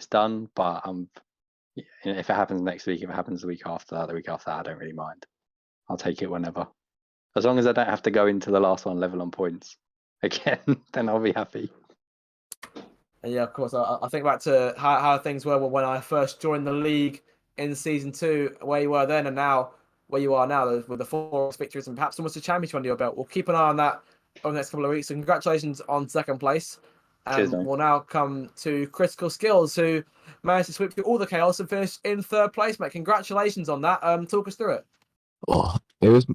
done. But if it happens next week, if it happens the week after that, I don't really mind. I'll take it whenever, as long as I don't have to go into the last one level on points again. Then I'll be happy. And yeah, of course, I think back to how things were when I first joined the league in season 2, where you were then, and now where you are now with the 4 victories and perhaps almost a championship under your belt. We'll keep an eye on that over the next couple of weeks. So congratulations on second place. Cheers, And mate. we'll now come to Critical Skills, who managed to sweep through all the chaos and finish in 3rd place, mate. Congratulations on that. Talk us through it. Oh, it was.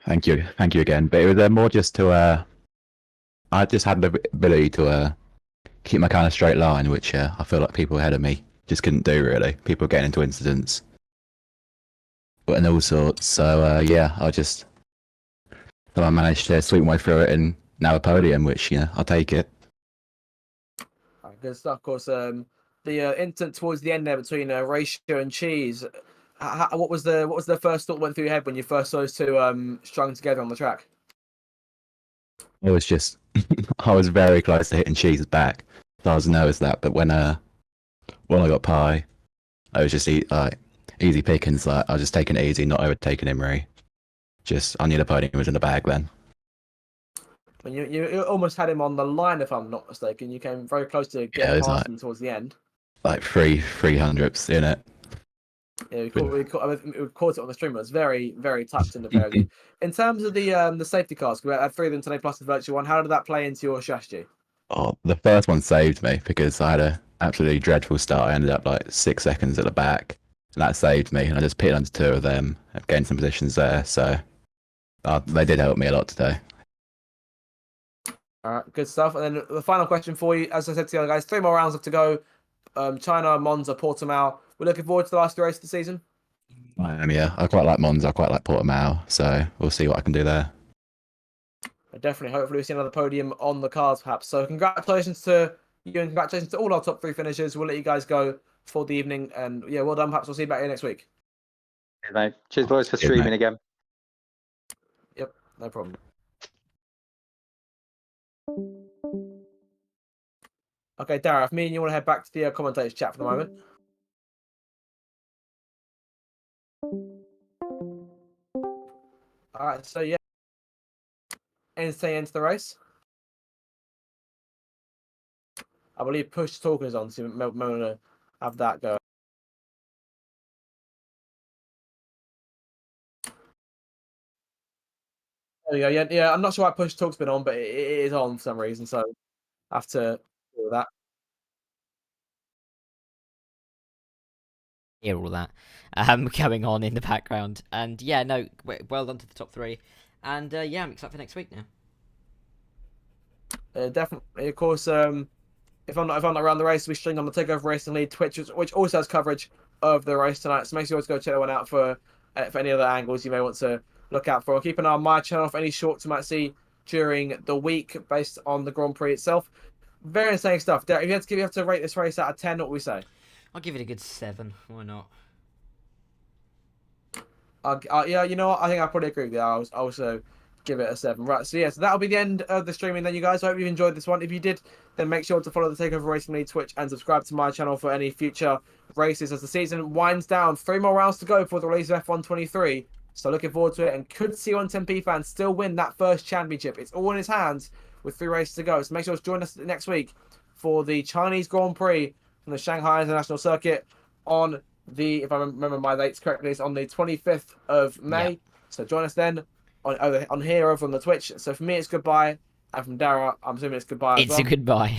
Thank you again. But it was more just to. I just had the ability to keep my kind of straight line, which I feel like people ahead of me just couldn't do really. People getting into incidents, and all sorts. So yeah, I managed to sweep my way through it and now a podium, which I'll take it. Good stuff. Of course, the incident towards the end there between Ratio and Cheese. What was the first thought went through your head when you first saw those two strung together on the track? It was just I was very close to hitting Cheese's back. So I was nervous that, but when I got Pie, I was just easy pickings. Like I was just taking it easy, not overtaking him really. Just I knew the podium was in the bag then. When you almost had him on the line, if I'm not mistaken. You came very close to Yeah, it getting was past him towards the end. Like 300s in it. Yeah, we caught it on the stream. It was very, very touching the pair of you. In terms of the safety cars, we had 3 of them today plus the virtual one. How did that play into your strategy? Oh, the first one saved me because I had a absolutely dreadful start. I ended up like 6 seconds at the back, and that saved me. And I just pitted onto 2 of them, and gained some positions there. So they did help me a lot today. All right, good stuff. And then the final question for you, as I said to the other guys, 3 more rounds left to go. China, Monza, Portimao. We're looking forward to the last 2 races of the season. Yeah, I quite like Monza. I quite like Portimao. So we'll see what I can do there. Definitely. Hopefully, we see another podium on the cards, perhaps. So, congratulations to you and congratulations to all our top 3 finishers. We'll let you guys go for the evening. And yeah, well done. Perhaps we'll see you back here next week. Cheers, mate. Cheers, boys, for Cheers, streaming mate. again. Yep, no problem. Okay, Dara, if me and you want to head back to the commentators chat for the moment. All right, so yeah, into the race. I believe Push Talk is on, so we want to have that go. There we go. Yeah. I'm not sure why Push Talk's been on, but it is on for some reason, so I have to deal with that. Hear all that going on in the background. And yeah, no, well done to the top 3. And yeah, I'm excited for next week now. Definitely, of course. If I'm not around the race, we stream on the Takeover Racing League Twitch, which also has coverage of the race tonight. So make sure you always go check that one out for any other angles you may want to look out for. I'll keep an eye on my channel for any shorts you might see during the week based on the Grand Prix itself. Very insane stuff. Derek, if you have to rate this race out of 10, what would we say? I'll give it a good 7. Why not? Yeah, you know what? I think I probably agree with you. I'll also give it a 7. Right, so yeah, so that'll be the end of the streaming then, you guys. I hope you enjoyed this one. If you did, then make sure to follow the Takeover Racing League Twitch and subscribe to my channel for any future races as the season winds down. 3 more rounds to go for the release of F123. So looking forward to it, and could see on 10p fans still win that first championship. It's all in his hands with 3 races to go. So make sure to join us next week for the Chinese Grand Prix from the Shanghai International Circuit on the, if I remember my dates correctly, it's on the 25th of May. Yeah. So join us then on here over on the Twitch. So for me, it's goodbye. And from Dara, I'm assuming it's goodbye as It's well. a goodbye.